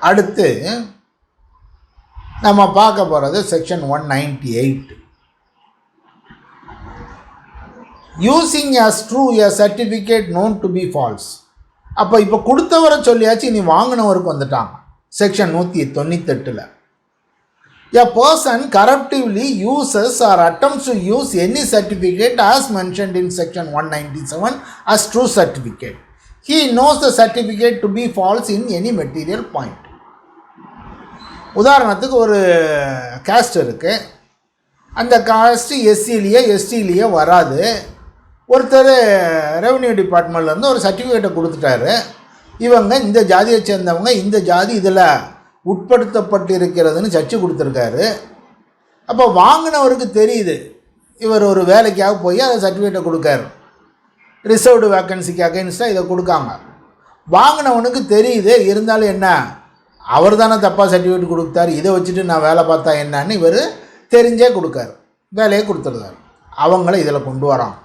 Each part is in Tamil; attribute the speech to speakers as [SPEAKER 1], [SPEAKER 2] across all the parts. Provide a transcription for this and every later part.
[SPEAKER 1] அடுத்து நம்ம பார்க்க போகிறது section 198. Using as true a certificate known to be false. அப்போ இப்போ கொடுத்தவரை சொல்லியாச்சு, இனி வாங்கினவருக்கு வந்துட்டாங்க. Section 198. A person corruptively uses or attempts to use any certificate as mentioned in section 197 as true certificate. He knows the certificate to be false in any material point. உதாரணத்துக்கு ஒரு காஸ்ட் இருக்குது. அந்த காஸ்ட்டு எஸ்சிலேயே எஸ்டிலேயே வராது. ஒருத்தர் ரெவன்யூ டிபார்ட்மெண்ட்லேருந்து ஒரு சர்டிஃபிகேட்டை கொடுத்துட்டாரு. இவங்க இந்த ஜாதியை சேர்ந்தவங்க, இந்த ஜாதி இதில் உட்படுத்தப்பட்டிருக்கிறதுன்னு சர்ச்சு கொடுத்துருக்காரு. அப்போ வாங்கினவருக்கு தெரியுது, இவர் ஒரு வேலைக்காக போய் அதை சர்டிஃபிகேட்டை கொடுக்காரு. ரிசர்வ்டு வேக்கன்சிக்கு அகைன்ஸ்டாக இதை கொடுக்காங்க. வாங்கினவனுக்கு தெரியுது, இருந்தாலும் என்ன, அவர் தானே தப்பாக சர்டிஃபிகேட் கொடுத்தாரு, இதை வச்சுட்டு நான் வேலை பார்த்தா என்னன்னு இவர் தெரிஞ்சே கொடுக்காரு, வேலையை கொடுத்துருந்தார். அவங்கள இதில் கொண்டு வராங்க.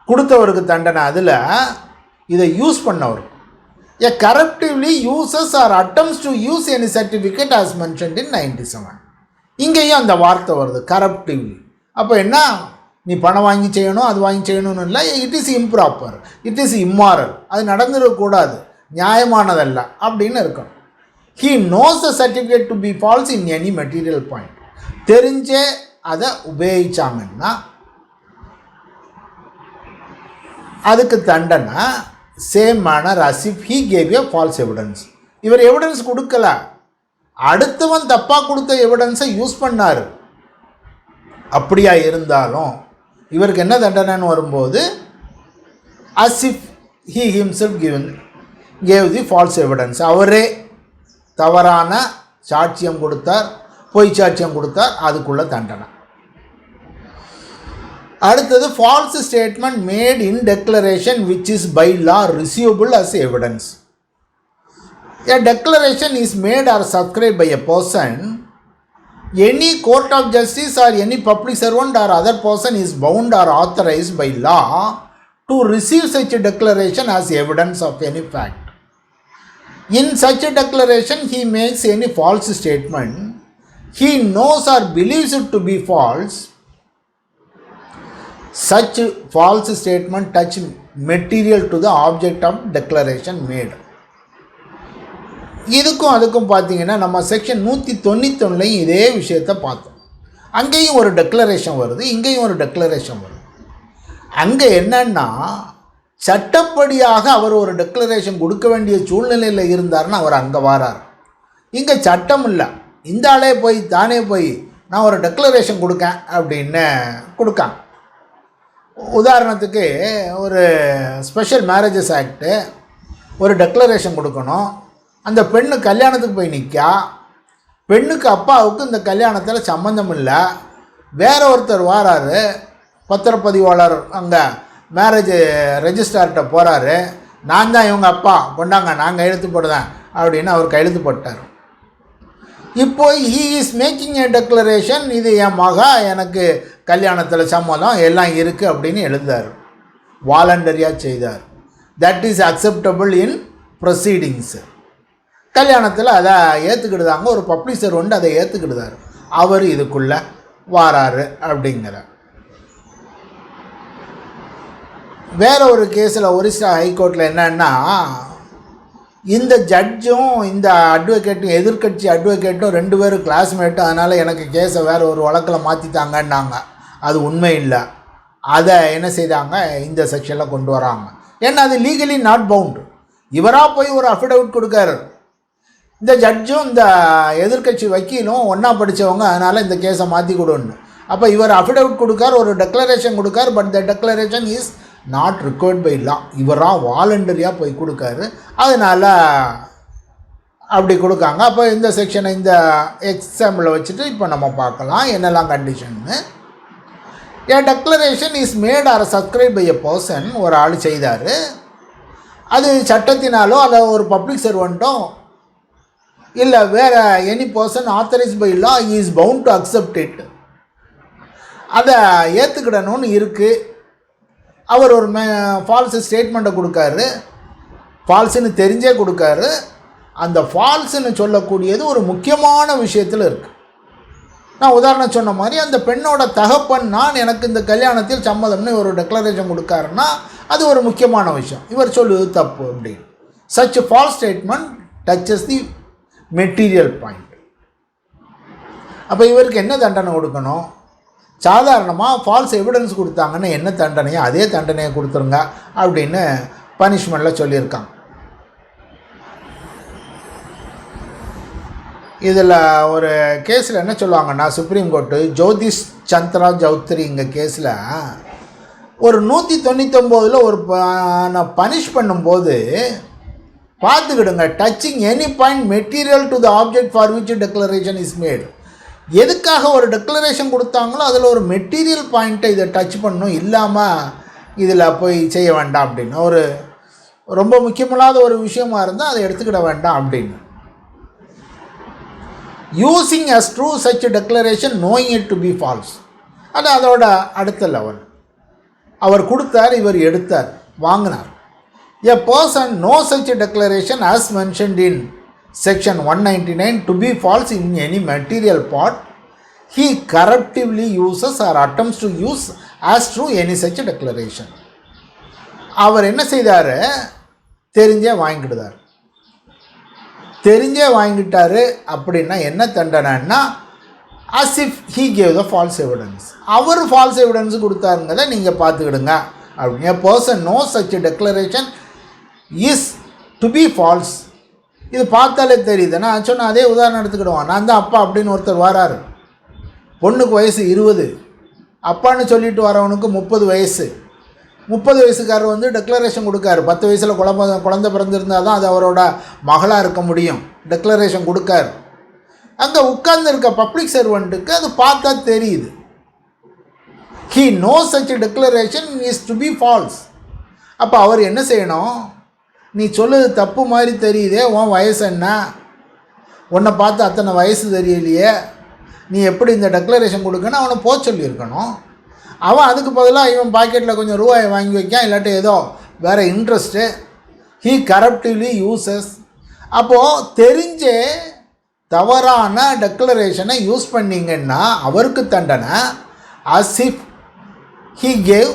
[SPEAKER 1] கொடுத்தவருக்கு தண்டனை, அதில் இதை யூஸ் பண்ணவர். A corruptively uses or attempts to use any certificate as mentioned in 97. இங்கேயும் அந்த வார்த்தை வருது, corruptively. அப்போ என்ன, நீ பணம் வாங்கி செய்யணும், அது வாங்கி செய்யணும்னு இல்லை. It is improper, it is immoral, அது நடந்துடக்கூடாது, நியாயமானதல்ல அப்படின்னு இருக்கணும். He knows the certificate to be false in any material point. தெரிஞ்சே அதை உபயோகிச்சாங்கன்னா அதுக்கு தண்டனை same manor as if he gave a false evidence. இவர் எவிடன்ஸ் கொடுக்கல, அடுத்தவன் தப்பாக கொடுத்த எவிடன்ஸை யூஸ் பண்ணார். அப்படியா இருந்தாலும் இவருக்கு என்ன தண்டனைன்னு வரும்போது as if he himself gave the false evidence. அவரே தவறான சாட்சியம் கொடுத்தார், பொய் சாட்சியம் கொடுத்தார், அதுக்குள்ள தண்டனை. அடுத்தது false statement made in declaration which is by law receivable as evidence. A declaration is made or subscribed by a person. Any court of justice or any public servant or other person is bound or authorized by law to receive such a declaration as evidence of any fact. In such a declaration he makes any false statement he knows or believes it to be false. Such false statement touch material to the object of declaration made. இதுக்கும் அதுக்கும் பார்த்தீங்கன்னா நம்ம செக்ஷன் 191 இதே விஷயத்தை பார்த்தோம். அங்கேயும் ஒரு டெக்ளரேஷன் வருது, இங்கேயும் ஒரு டெக்ளரேஷன் வருது. அங்கே என்னன்னா, சட்டப்படியாக அவர் ஒரு டெக்ளரேஷன் கொடுக்க வேண்டிய சூழ்நிலையில் இருந்தார்னு அவர் அங்கே வரார். இங்கே சட்டம் இல்லை, இந்த ஆளே போய் தானே போய் நான் ஒரு டெக்ளரேஷன் கொடுக்கேன் அப்படின்னு கொடுக்காங்க. உதாரணத்துக்கு ஒரு ஸ்பெஷல் மேரேஜஸ் ஆக்டு ஒரு டெக்ளரேஷன் கொடுக்கணும். அந்த பெண்ணு கல்யாணத்துக்கு போய் நிற்கா, பெண்ணுக்கு அப்பாவுக்கு இந்த கல்யாணத்தில் சம்மந்தம் இல்லை, வேற ஒருத்தர் வாராரு, பத்திரப்பதிவாளர் அங்கே மேரேஜ் ரெஜிஸ்ட்ரார்கிட்ட போகிறாரு, நான் தான் இவங்க அப்பா, கொண்டாங்க நான் கையெழுத்து போடுறேன் அப்படின்னு அவர் கையெழுத்து போட்டார். இப்போ he is making A declaration, இது என் மகா, எனக்கு கல்யாணத்தில் சம்மதம் எல்லாம் இருக்குது அப்படின்னு எழுதார், வாலண்டரியாக செய்தார். That is acceptable in proceedings. கல்யாணத்தில் அதை ஏற்றுக்கிடுதாங்க, ஒரு பப்ளிஷர் ஒன்று அதை ஏற்றுக்கிடுதார், அவர் இதுக்குள்ளே வாராரு அப்படிங்கிறார். வேற ஒரு கேஸில் ஒரிசா ஹைகோர்ட்டில் என்னன்னா, இந்த ஜட்ஜும் இந்த அட்வொகேட்டும் எதிர்கட்சி அட்வொகேட்டும் 2 பேரும் கிளாஸ்மேட்டும், அதனால் எனக்கு கேஸை வேறு ஒரு வழக்கில் மாற்றிட்டாங்கன்னாங்க. அது உண்மை இல்லை. அதை என்ன செய்தாங்க, இந்த செக்ஷனில் கொண்டு வராங்க. ஏன்னா அது லீகலி நாட் பவுண்டு. இவராக போய் ஒரு அஃபிடவிட் கொடுக்காரு, இந்த ஜட்ஜும் இந்த எதிர்கட்சி வக்கீலும் ஒன்றா படித்தவங்க, அதனால் இந்த கேஸை மாற்றி கொடுன்னு. அப்போ இவர் அஃபிடவிட் கொடுக்கார், ஒரு டெக்ளரேஷன் கொடுக்கார், but the declaration is not required by law. இவராக வாலண்டரியாக போய் கொடுக்காரு, அதனால் அப்படி கொடுக்காங்க. அப்போ இந்த செக்ஷனை இந்த எக்ஸாம்பிளை வச்சுட்டு இப்போ நம்ம பார்க்கலாம் என்னெல்லாம் கண்டிஷன்னு. A declaration is made or subscribe by a person, ஒரு ஆள் செய்தார், அது சட்டத்தினாலோ அல்ல ஒரு பப்ளிக் சர்வெண்ட்டோ இல்லை வேறு any person authorise by law is bound to accept it, அதை ஏற்றுக்கிடணும்னு இருக்குது. அவர் ஒரு ஃபால்ஸ் ஸ்டேட்மெண்ட்டை கொடுக்காரு, ஃபால்ஸுன்னு தெரிஞ்சே கொடுக்காரு, அந்த ஃபால்ஸ்ன்னு சொல்லக்கூடியது ஒரு முக்கியமான விஷயத்தில் இருக்குது. நான் உதாரணம் சொன்ன மாதிரி அந்த பெண்ணோட தகப்பன் நான் எனக்கு இந்த கல்யாணத்தில் சம்மதம்னு ஒரு டெக்ளரேஷன் கொடுக்காருன்னா அது ஒரு முக்கியமான விஷயம். இவர் சொல்லுவது தப்பு அப்படின்னு. Such false statement touches the material point. அப்போ இவருக்கு என்ன தண்டனை கொடுக்கணும்? சாதாரணமாக ஃபால்ஸ் எவிடன்ஸ் கொடுத்தாங்கன்னு என்ன தண்டனையோ அதே தண்டனையை கொடுத்துருங்க அப்படின்னு பனிஷ்மெண்ட்டில் சொல்லியிருக்காங்க. இதில் ஒரு கேஸில் என்ன சொல்லுவாங்கன்னா, சுப்ரீம் கோர்ட்டு ஜோதிஷ் சந்திரா சௌத்ரி இங்கே கேஸில் ஒரு 199 ஒரு பனிஷ் பண்ணும்போது பார்த்துக்கிடுங்க, touching any point material to the object for which declaration is mat. எதுக்காக ஒரு டெக்ளரேஷன் கொடுத்தாங்களோ அதில் ஒரு மெட்டீரியல் பாயிண்ட்டை இதை டச் பண்ணணும், இல்லாமல் இதில் போய் செய்ய வேண்டாம் அப்படின்னு. ஒரு ரொம்ப முக்கியமில்லாத ஒரு விஷயமா இருந்தால் அதை எடுத்துக்கிட வேண்டாம் அப்படின்னு. Using as true such declaration knowing it to be false. அது அதோட அடுத்த லெவல். அவர் கொடுத்தார், இவர் எடுத்தார், வாங்கினார். A person no such declaration as mentioned in section 199 to be false in any material part, he corruptively uses or attempts to use as true any such declaration. அவர் என்ன செய்தார்? தெரிஞ்சே வாங்கிக்கிட்டார். தெரிஞ்சே வாங்கிட்டாரு அப்படின்னா என்ன தண்டனைன்னா, as if he gave the false evidence. அவர் ஃபால்ஸ் எவிடன்ஸ் கொடுத்தாருங்கிறத நீங்கள் பார்த்துக்கிடுங்க அப்படின்னு. a person knows such a declaration is to be false. இது பார்த்தாலே தெரியுது. நான் சொன்ன அதே உதாரணம் எடுத்துக்கிடுவான். நான் தான் அப்பா அப்படின்னு ஒருத்தர் வராரு. பொண்ணுக்கு வயசு 20, அப்பான்னு சொல்லிட்டு வரவனுக்கு 30 வயசு. 30 வயசுக்காரர் வந்து டெக்ளரேஷன் கொடுக்காரு. 10 வயசில் குழந்தை பிறந்திருந்தால் தான் அது அவரோட மகளாக இருக்க முடியும். டெக்ளரேஷன் கொடுக்காரு. அங்கே உட்கார்ந்துருக்க பப்ளிக் சர்வெண்ட்டுக்கு அது பார்த்தா தெரியுது. he knows such a declaration is to be false. அப்போ அவர் என்ன செய்யணும்? நீ சொல்லுது தப்பு மாதிரி தெரியுதே, உன் வயசு என்ன, உன்னை பார்த்து அத்தனை வயசு தெரியலையே, நீ எப்படி இந்த டெக்ளரேஷன் கொடுக்கன்னு அவனை போக சொல்லியிருக்கணும். அவன் அதுக்கு பதிலாக இவன் பாக்கெட்டில் கொஞ்சம் ரூபாயை வாங்கி வைக்கான், இல்லாட்டி ஏதோ வேறு இன்ட்ரெஸ்ட்டு. He கரப்டிவ்லி uses. அப்போது தெரிஞ்சே தவறான டெக்ளரேஷனை யூஸ் பண்ணிங்கன்னா அவருக்கு தண்டனை. as if he gave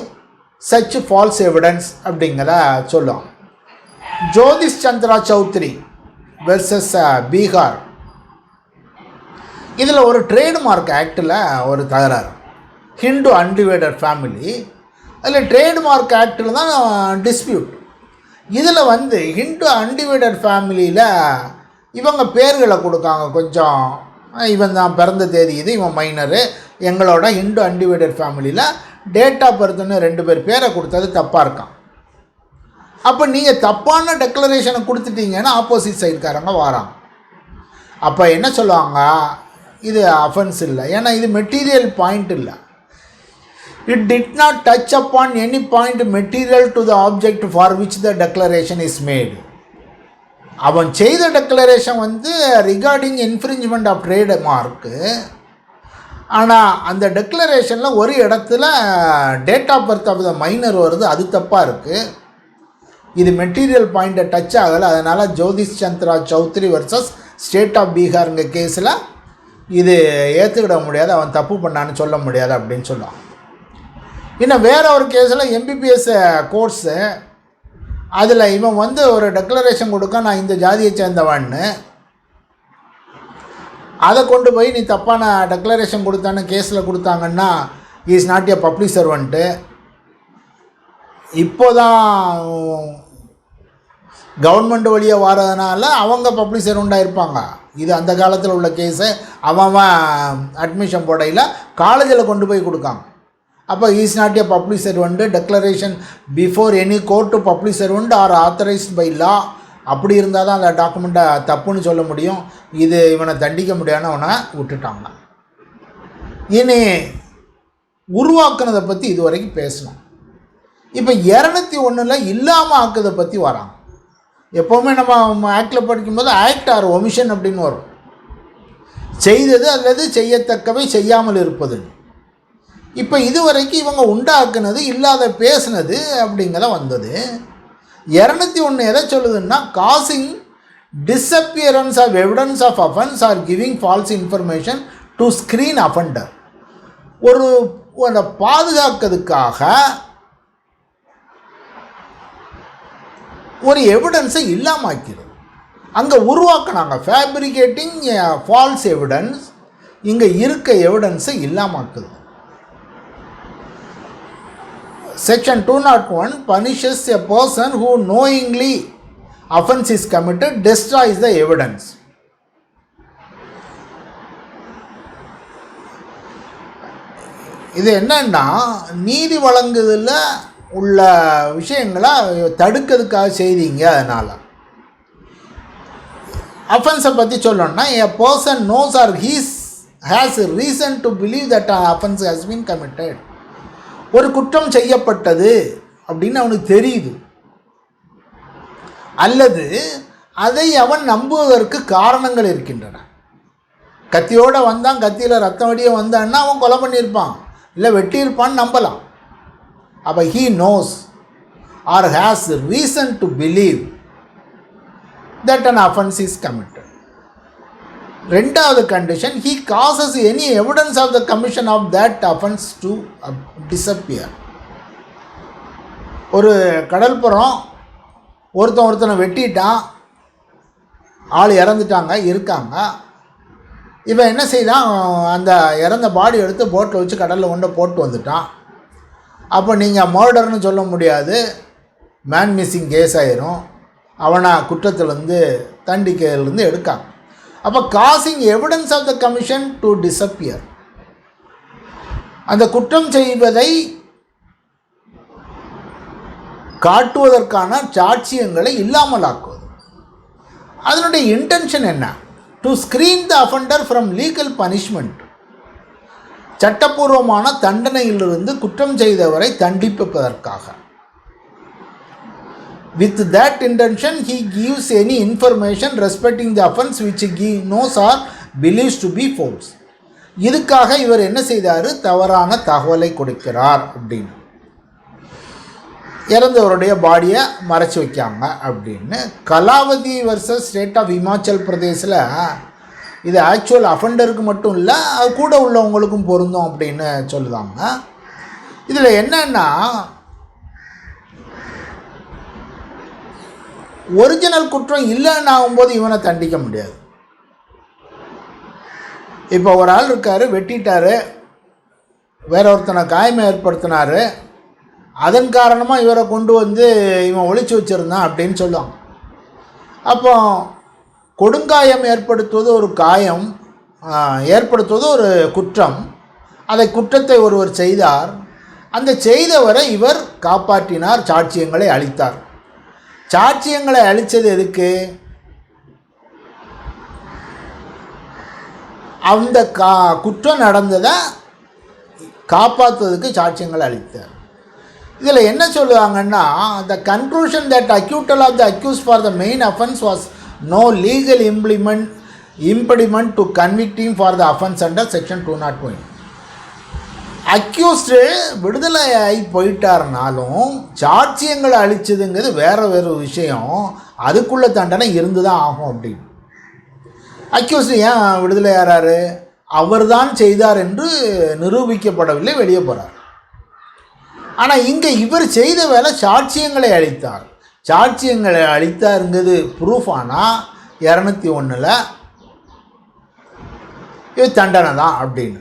[SPEAKER 1] such false evidence அப்படிங்கிற சொல்லும். ஜோதிஷ் சந்திரா சௌத்ரி வெர்சஸ் பீகார். இதில் ஒரு ட்ரேட்மார்க் ஆக்டில் ஒரு தகராறு. Hindu undivided family. அதில் ட்ரேட்மார்க் ஆக்டில் தான் டிஸ்பியூட். இதில் வந்து ஹிந்து அன்டிவைடட் ஃபேமிலியில் இவங்க பேர்களை கொடுக்காங்க. கொஞ்சம் இவன் தான் பிறந்த தேதி இது, இவன் மைனரு. எங்களோட ஹிந்து அன்டிவைடட் ஃபேமிலியில் டேட் ஆஃப் பர்த்னு 2 பேர் பேரை கொடுத்தது தப்பாக இருக்கான். அப்போ நீங்கள் தப்பான டெக்ளரேஷனை கொடுத்துட்டீங்கன்னா ஆப்போசிட் சைடுக்காரங்க வராங்க. அப்போ என்ன சொல்லுவாங்க? இது அஃபென்ஸ் இல்லை, ஏன்னா இது மெட்டீரியல் பாயிண்ட் இல்லை. It did not touch upon any point material to the object for which the declaration is made. அவன் செய்த டெக்ளரேஷன் வந்து regarding infringement of trade mark. ஆனால் அந்த டெக்ளரேஷனில் ஒரு இடத்துல date of birth of the minor வருது, அது தப்பாக இருக்குது. இது மெட்டீரியல் பாயிண்ட்டை டச் ஆகலை. அதனால் Jyotish Chandra Chowdhury versus state of பீகாருங்க கேஸில் இது ஏற்றுக்கிட முடியாது, அவன் தப்பு பண்ணான்னு சொல்ல முடியாது அப்படின்னு சொல்லுவான். இன்னும் வேறு ஒரு கேஸில் எம்பிபிஎஸ் கோர்ஸு, அதில் இவன் வந்து ஒரு டெக்ளரேஷன் கொடுக்க, நான் இந்த ஜாதியை சேர்ந்தவன்னு, அதை கொண்டு போய் நீ தப்பான டெக்ளரேஷன் கொடுத்தான்னு கேஸில் கொடுத்தாங்கன்னா is not a public servant. இப்போ தான் கவர்மெண்ட் வழியாக வரதுனால அவங்க பப்ளிக் சர்வெண்ட்டாக இருப்பாங்க. இது அந்த காலத்தில் உள்ள கேஸு. அவன் அட்மிஷன் போடையில் காலேஜில் கொண்டு போய் கொடுக்காங்க. அப்போ is not a public servant. Declaration before any court to public servant or authorised by law. அப்படி இருந்தால் தான் அந்த டாக்குமெண்ட்டை தப்புன்னு சொல்ல முடியும். இது இவனை தண்டிக்க முடியாதுன்னு அவனை விட்டுட்டாங்க. இனி உருவாக்குனதை பற்றி இது வரைக்கும் பேசணும். இப்போ 201 இல்லாமல் ஆக்குறதை பற்றி வராங்க. எப்போவுமே நம்ம ஆக்டில் படிக்கும்போது ஆக்ட் ஆர் ஒமிஷன் அப்படின்னு வரும். செய்தது அல்லது செய்யத்தக்கவை செய்யாமல் இருப்பது. இப்போ இதுவரைக்கும் இவங்க உண்டாக்குனது இல்லாத பேசுனது அப்படிங்கிற வந்தது. 201 எதை சொல்லுதுன்னா, causing disappearance of evidence of offense or giving false information to screen offender. ஒரு பாதுகாக்கிறதுக்காக ஒரு எவிடன்ஸை இல்லாமாக்கிறது அங்கே உருவாக்கினாங்க. ஃபேப்ரிகேட்டிங் ஃபால்ஸ் எவிடன்ஸ் இங்கே இருக்க எவிடன்ஸை இல்லாமாக்குது. Section 201 punishes a person who knowingly offense is committed, destroys the evidence. இது என்னன்னா நீதி வழங்குதலில் உள்ள விஷயங்களை தடுக்கிறதுக்காக செய்தீங்க. அதனால் அஃபென்ஸை பற்றி சொல்லணும்னா a person knows or has a reason to believe that an offense has been committed. ஒரு குற்றம் செய்யப்பட்டது அப்படின்னு அவனுக்கு தெரியுது, அல்லது அதை அவன் நம்புவதற்கு காரணங்கள் இருக்கின்றன. கத்தியோடு வந்தான், கத்தியில் ரத்தம் வடிய வந்தான்னா அவன் கொலை பண்ணியிருப்பான், இல்லை வெட்டியிருப்பான்னு நம்பலாம். அப்போ he knows or has reason to believe that an offense is committed. ரெண்டாவது condition, he causes any evidence of the commission of that offense to disappear. ஒரு கடல்புறம் ஒருத்தனை வெட்டிட்டான், ஆள் இறந்துட்டாங்க, இருக்காங்க. இவன் என்ன செய்தான், அந்த இறந்த பாடி எடுத்து போட்டில் வச்சு கடலில் கொண்டு போட்டு வந்துட்டான். அப்போ நீங்கள் மர்டர்னு சொல்ல முடியாது, மேன் மிஸ்ஸிங் கேஸ் ஆயிரும், அவனை குற்றத்திலேருந்து தண்டிக்கையிலேருந்து எடுக்காங்க. அப்போ causing evidence of the commission to disappear, அந்த குற்றம் செய்வதை காட்டுவதற்கான சாட்சியங்களை இல்லாமலாக்குவது. அதனுடைய இன்டென்ஷன் என்ன? To screen the offender from legal punishment, சட்டப்பூர்வமான தண்டனையிலிருந்து குற்றம் செய்தவரை தண்டிப்பதற்காக. With that intention, he gives any information respecting the offense which he knows or believes to be false. இதுக்காக இவர் என்ன செய்தார், தவறான தகவலை கொடுக்கிறார். அப்படின்னு இறந்தவருடைய பாடியை மறைச்சி வைக்காங்க அப்படின்னு. Kalavati versus state of Himachal பிரதேசில் இது ஆக்சுவல் அஃபெண்டருக்கு மட்டும் இல்லை, அது கூட உள்ளவங்களுக்கும் பொருந்தும் அப்படின்னு சொல்லுதாங்க. இதில் என்னன்னா, ஒரிஜினல் குற்றம் இல்லைன்னு ஆகும்போது இவனை தண்டிக்க முடியாது. இப்போ ஒரு ஆள் இருக்கார், வெட்டிட்டார், வேற ஒருத்தனை காயமை ஏற்படுத்தினார், அதன் காரணமாக இவரை கொண்டு வந்து இவன் ஒழிச்சு வச்சுருந்தான் அப்படின்னு சொல்லுவாங்க. அப்போ கொடுங்காயம் ஏற்படுத்துவது ஒரு காயம், ஏற்படுத்துவது ஒரு குற்றம். அதை குற்றத்தை ஒருவர் செய்தார், அந்த செய்தவரை இவர் காப்பாற்றினார், சாட்சியங்களை அளித்தார். சாட்சியங்களை அளித்தது எதுக்கு? அந்த குற்றம் நடந்ததை காப்பாற்றுவதற்கு சாட்சியங்களை அளித்தார். இதில் என்ன சொல்லுவாங்கன்னா, the conclusion that acquittal of the accused for the main offense was no legal impediment to convict him for the offense under section 201. Accused விடுதலை ஆகி போயிட்டாருனாலும் சாட்சியங்களை அளிச்சதுங்கிறது வேறு விஷயம், அதுக்குள்ள தண்டனை இருந்து தான் ஆகும் அப்படின்னு. அக்யூஸ்டு ஏன் விடுதலை ஆகிறாரு? அவர் தான் செய்தார் என்று நிரூபிக்கப்படவில்லை, வெளியே போகிறார். ஆனால் இங்கே இவர் செய்த வேலை சாட்சியங்களை அளித்தார். சாட்சியங்களை அளித்தாருங்கிறது ப்ரூஃப். ஆனால் 201 இது தண்டனை தான் அப்படின்னு.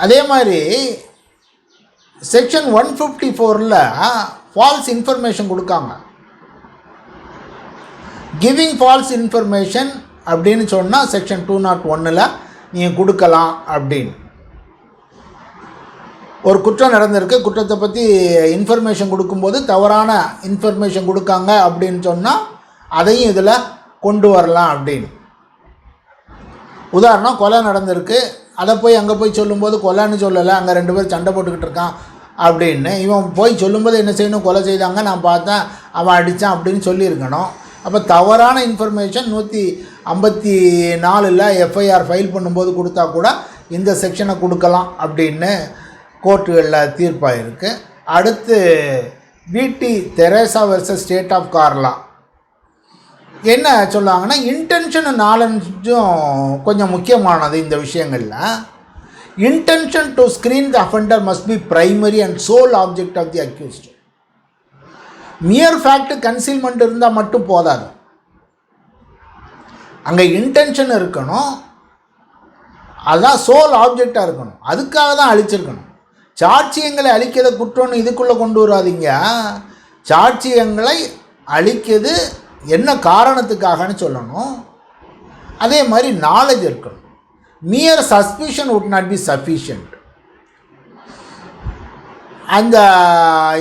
[SPEAKER 1] அதே மாதிரி செக்ஷன் 154 ஃபால்ஸ் இன்ஃபர்மேஷன் கொடுக்காங்க. கிவிங் ஃபால்ஸ் இன்ஃபர்மேஷன் அப்படின்னு சொன்னால் செக்ஷன் 201 நீங்கள் கொடுக்கலாம் அப்படின்னு. ஒரு குற்றம் நடந்திருக்கு, குற்றத்தை பற்றி இன்ஃபர்மேஷன் கொடுக்கும்போது தவறான இன்ஃபர்மேஷன் கொடுக்காங்க அப்படின்னு சொன்னால் அதையும் இதில் கொண்டு வரலாம் அப்படின்னு. உதாரணம், கொலை நடந்திருக்கு, அதை போய் அங்கே போய் சொல்லும்போது கொலைன்னு சொல்லலை, அங்கே 2 பேர் சண்டை போட்டுக்கிட்டு இருக்கான் அப்படின்னு. இவன் போய் சொல்லும்போது என்ன செய்யணும், கொலை செய்தாங்க, நான் பார்த்தேன், அவன் அடித்தான் அப்படின்னு சொல்லியிருக்கணும். அப்போ தவறான இன்ஃபர்மேஷன் 154 எஃப்ஐஆர் ஃபைல் பண்ணும்போது கொடுத்தா கூட இந்த செக்ஷனை கொடுக்கலாம் அப்படின்னு கோர்ட்டுகளில் தீர்ப்பாயிருக்கு. அடுத்து VD Theresa versus state of Kerala. என்ன சொல்லுவாங்கன்னா, இன்டென்ஷனும் நாலெட்ஜும் கொஞ்சம் முக்கியமானது இந்த விஷயங்களில். Intention to screen the offender must be primary and sole object of the accused. Mere fact concealment இருந்தால் மட்டும் போதாது, அங்கே இன்டென்ஷன் இருக்கணும், அதுதான் சோல் ஆப்ஜெக்டாக இருக்கணும், அதுக்காக தான் அழிச்சிருக்கணும். சாட்சியங்களை அழிக்கிறத குற்றம்னு இதுக்குள்ளே கொண்டு வராதிங்க. சாட்சியங்களை அழிக்கிறது என்ன காரணத்துக்காகன்னு சொல்லணும். அதே மாதிரி நாலேஜ் இருக்கணும். Mere suspicion would not be sufficient. அந்த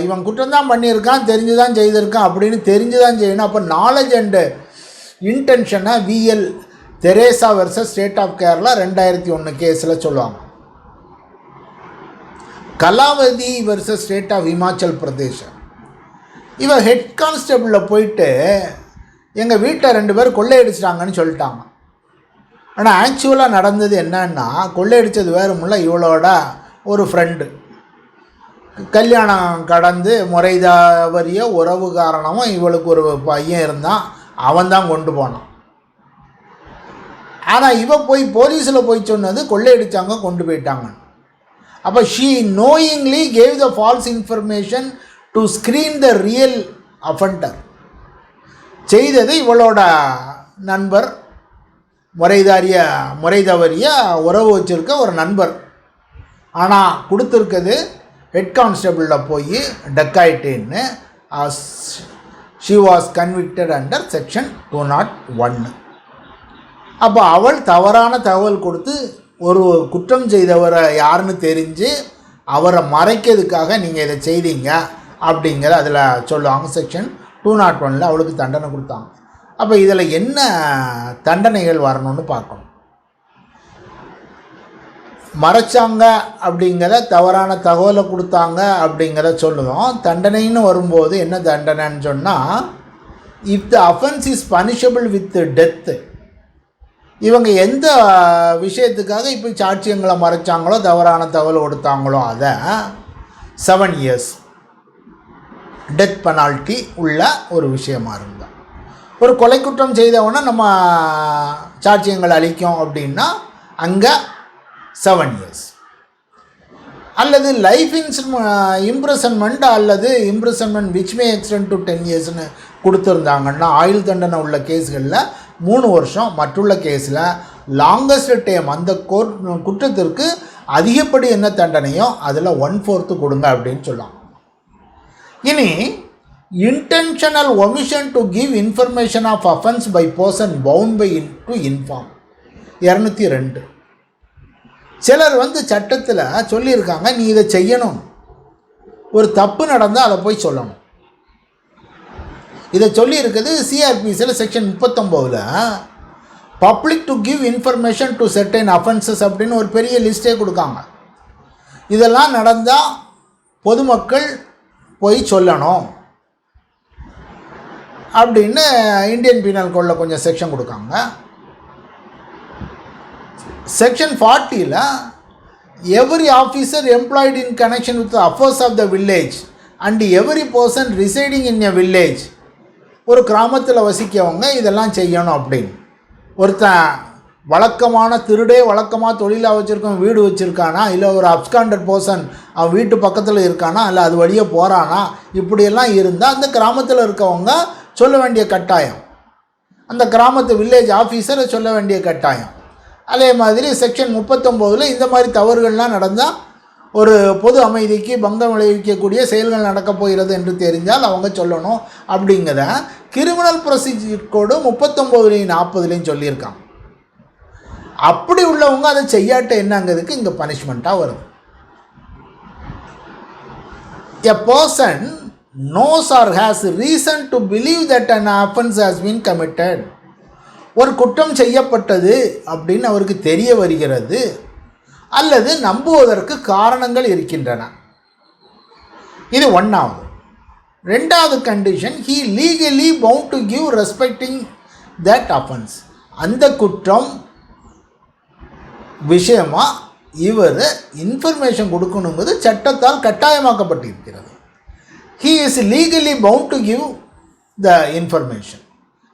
[SPEAKER 1] இவன் குற்றம் தான் பண்ணியிருக்கான், தெரிஞ்சு தான் செய்திருக்கான் அப்படின்னு தெரிஞ்சு தான் செய்யணும். அப்போ நாலேஜ் அண்டு இன்டென்ஷனை VL Theresa versus state of Kerala 2001 கேஸில் சொல்லுவாங்க. Kalavati versus state of Himachal Pradesh. இவன் ஹெட் கான்ஸ்டபிளில் போயிட்டு எங்கள் வீட்டை 2 பேர் கொள்ளையடிச்சிட்டாங்கன்னு சொல்லிட்டாங்க. ஆனால் ஆக்சுவலாக நடந்தது என்னன்னா, கொள்ளையடித்தது வேறுமில்ல, இவளோட ஒரு ஃப்ரெண்டு கல்யாணம் கடந்து முறை தவறிய உறவு காரணமாக இவளுக்கு ஒரு பையன் இருந்தான், அவன் தான் கொண்டு போனான். ஆனால் இவ போய் போலீஸில் போய் சொன்னது கொள்ளையடித்தாங்க, கொண்டு போயிட்டாங்க. அப்போ she knowingly gave the falls information to screen the real offender. செய்தது இவளோட நண்பர், முறை தவறிய உறவு வச்சுருக்க ஒரு நண்பர். ஆனால் கொடுத்துருக்கிறது ஹெட் கான்ஸ்டபிளில் போய் டக்காயிட்டேன்னு. She was convicted under section 201. அப்போ அவள் தவறான தகவல் கொடுத்து ஒரு குற்றம் செய்தவரை யாருன்னு தெரிஞ்சு அவரை மறைக்கிறதுக்காக நீங்கள் இதை செய்தீங்க அப்படிங்கிற அதில் சொல்லுவாங்க. செக்ஷன் 201 அவளுக்கு தண்டனை கொடுத்தாங்க. அப்போ இதில் என்ன தண்டனைகள் வரணும்னு பார்க்கணும். மறைச்சாங்க அப்படிங்கிற தவறான தகவலை கொடுத்தாங்க அப்படிங்கிற சொல்லுவோம். தண்டனைன்னு வரும்போது என்ன தண்டனைன்னு சொன்னால், if the offence is punishable with death. இவங்க எந்த விஷயத்துக்காக இப்போ சாட்சியங்களை மறைச்சாங்களோ, தவறான தகவல் கொடுத்தாங்களோ, அதை 7 years டெத் பெனால்ட்டி உள்ள ஒரு விஷயமாக இருந்தால். ஒரு கொலை குற்றம் செய்தவனை நம்ம சாட்சியங்களை அளிக்கும் அப்படின்னா அங்கே 7 years. அல்லது லைஃப் இம்ப்ரெசன்மெண்ட் அல்லது imprisonment which may extend to 10 yearsன்னு கொடுத்துருந்தாங்கன்னா, ஆயுள் தண்டனை உள்ள கேஸ்களில் 3 வருஷம், மற்றுள்ள கேஸில் லாங்கஸ்ட் டைம், அந்த குற்றத்திற்கு அதிகப்படி என்ன தண்டனையோ அதில் 1/4 கொடுங்க அப்படின்னு சொல்லலாம். இனி intentional omission to give information of offence by person bound by to inform 202. சிலர் சட்டத்தில் சொல்லியிருக்காங்க, நீ இதை செய்யணும், ஒரு தப்பு நடந்தால் அதை போய் சொல்லணும். இதை சொல்லியிருக்குது சிஆர்பிசியில் section 39 public to give information to certain offences அப்படின்னு ஒரு பெரிய லிஸ்ட்டே கொடுக்காங்க. இதெல்லாம் நடந்தால் பொதுமக்கள் போய் சொல்லணும் அப்படின்னு இந்தியன் பீனல் கோடில் கொஞ்சம் செக்ஷன் கொடுக்காங்க. Section 40 every officer employed in connection with affairs of the village and every person residing in a village, ஒரு கிராமத்தில் வசிக்கவங்க இதெல்லாம் செய்யணும் அப்படின்னு. ஒருத்தன் வழக்கமான திருடே வழக்கமாக தொழிலாக வச்சுருக்கோம், வீடு வச்சுருக்கானா, இல்லை ஒரு அப்ஸ்காண்டட் பர்சன் அவன் வீட்டு பக்கத்தில் இருக்கானா, இல்லை அது வழியே போகிறானா, இப்படியெல்லாம் இருந்தால் அந்த கிராமத்தில் இருக்கவங்க சொல்ல வேண்டிய கட்டாயம், அந்த கிராமத்து வில்லேஜ் ஆஃபீஸரை சொல்ல வேண்டிய கட்டாயம். அதே மாதிரி செக்ஷன் 39 இந்த மாதிரி தவறுகள்லாம் நடந்தால், ஒரு பொது அமைதிக்கு பங்கம் விளைவிக்கக்கூடிய செயல்கள் நடக்கப் போகிறது என்று தெரிஞ்சால் அவங்க சொல்லணும் அப்படிங்கிற கிரிமினல் ப்ரொசீஜர் கோடு 39-40 சொல்லியிருக்காங்க. அப்படி உள்ளவங்க அதை செய்யாட்ட என்னங்கிறதுக்கு இங்கே பனிஷ்மெண்ட்டாக வருது. A person knows or has reason to believe that an offense has been committed. ஒரு குற்றம் செய்யப்பட்டது அப்படின்னு அவருக்கு தெரிய வருகிறது அல்லது நம்புவதற்கு காரணங்கள் இருக்கின்றன. இது 1வது. 2வது condition, he legally bound to give respecting that offense. அந்த குற்றம் விஷயமா இவர் இன்ஃபர்மேஷன் கொடுக்கணுங்கிறது சட்டத்தால் கட்டாயமாக்கப்பட்டிருக்கிறது. He is legally bound to give the information.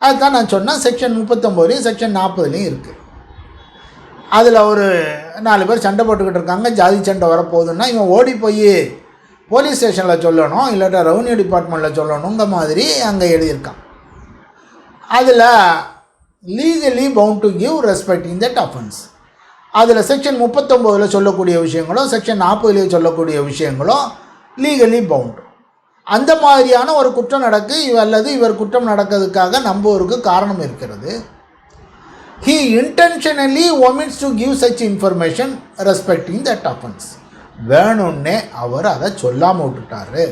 [SPEAKER 1] அதுதான் நான் சொன்னேன். செக்ஷன் 39 செக்ஷன் 40 இருக்குது. அதில் ஒரு 4 பேர் சண்டை போட்டுக்கிட்டு இருக்காங்க, ஜாதி சண்டை வரப்போகுதுன்னா இவன் ஓடி போய் போலீஸ் ஸ்டேஷனில் சொல்லணும், இல்லாட்டா ரெவன்யூ டிபார்ட்மெண்ட்டில் சொல்லணுங்க மாதிரி அங்கே எழுதியிருக்கான். அதில் legally bound to give respecting that offence. அதில் செக்ஷன் 39 சொல்லக்கூடிய விஷயங்களோ செக்ஷன் 40 சொல்லக்கூடிய விஷயங்களோ லீகலி பவுண்ட். அந்த மாதிரியான ஒரு குற்றம் நடக்கு அல்லது இவர் குற்றம் நடக்கிறதுக்காக நம்புவதற்கு காரணம் இருக்கிறது. He intentionally omits to give such information respecting that offense. வேணும்னே அவர் அதை சொல்லாமல் விட்டுட்டாரு.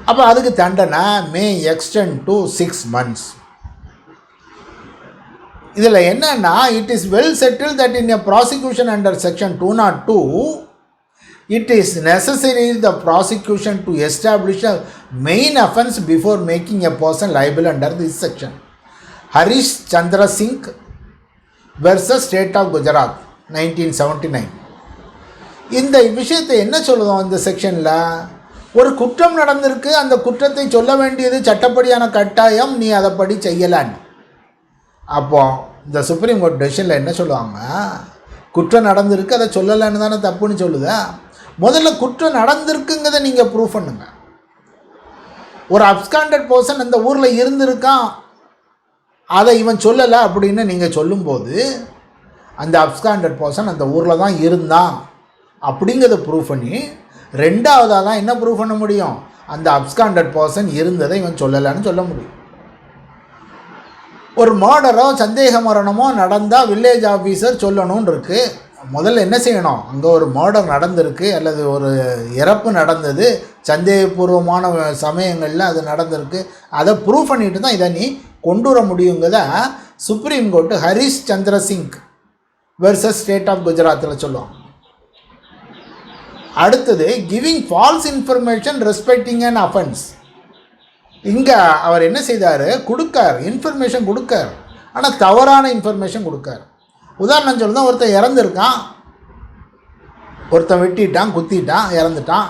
[SPEAKER 1] அப்போ அதுக்கு தண்டனை மே எக்ஸ்டெண்ட் டு 6 months. இதில் என்னன்னா, it is well settle that in a prosecution under section 202 it is necessary the prosecution to establish a main offense before making a person liable under this section. Harish Chandra Singh versus State of Gujarat 1979. இந்த விஷயத்தை என்ன சொல்லுவோம் இந்த செக்ஷனில்? ஒரு குற்றம் நடந்திருக்கு, அந்த குற்றத்தை சொல்ல வேண்டியது சட்டப்படியான கட்டாயம், நீ அதைப்படி செய்யலான்னு. அப்போ இந்த சுப்ரீம் கோர்ட் டெசிஷனில் என்ன சொல்லுவாங்க? குற்றம் நடந்திருக்கு, அதை சொல்லலைன்னு தானே தப்புன்னு சொல்லுதா? முதல்ல குற்றம் நடந்திருக்குங்கிறத நீங்கள் ப்ரூவ் பண்ணுங்க. ஒரு அப்ஸ்காண்டட் பர்சன் அந்த ஊரில் இருந்திருக்கான், அதை இவன் சொல்லலை அப்படின்னு நீங்கள் சொல்லும்போது அந்த அப்ஸ்காண்டட் பர்சன் அந்த ஊரில் தான் இருந்தான் அப்படிங்கிறத ப்ரூவ் பண்ணி, ரெண்டாவதாக தான் என்ன ப்ரூவ் பண்ண முடியும்? அந்த அப்ஸ்காண்டட் பர்சன் இருந்ததை இவன் சொல்லலைன்னு சொல்ல முடியும். ஒரு மர்டரோ சந்தேக மரணமோ நடந்தால் வில்லேஜ் ஆஃபீஸர் சொல்லணும்னு இருக்குது. முதல்ல என்ன செய்யணும்? அங்கே ஒரு மர்டர் நடந்திருக்கு அல்லது ஒரு இறப்பு நடந்தது, சந்தேகபூர்வமான சமயங்களில் அது நடந்திருக்கு, அதை ப்ரூவ் பண்ணிட்டு தான் இதை நீ கொண்டு வர முடியுங்கிறத supreme court Harish Chandra Singh versus state of குஜராத்தில் சொல்லுவாங்க. அடுத்தது giving false information respecting an offence. இங்கே அவர் என்ன செய்தார்? இன்ஃபர்மேஷன் கொடுக்கார், ஆனால் தவறான இன்ஃபர்மேஷன் கொடுக்கார். உதாரணம் சொல்லுதான், ஒருத்தன் இறந்துருக்கான், ஒருத்தன் வெட்டிட்டான், குத்திட்டான், இறந்துட்டான்.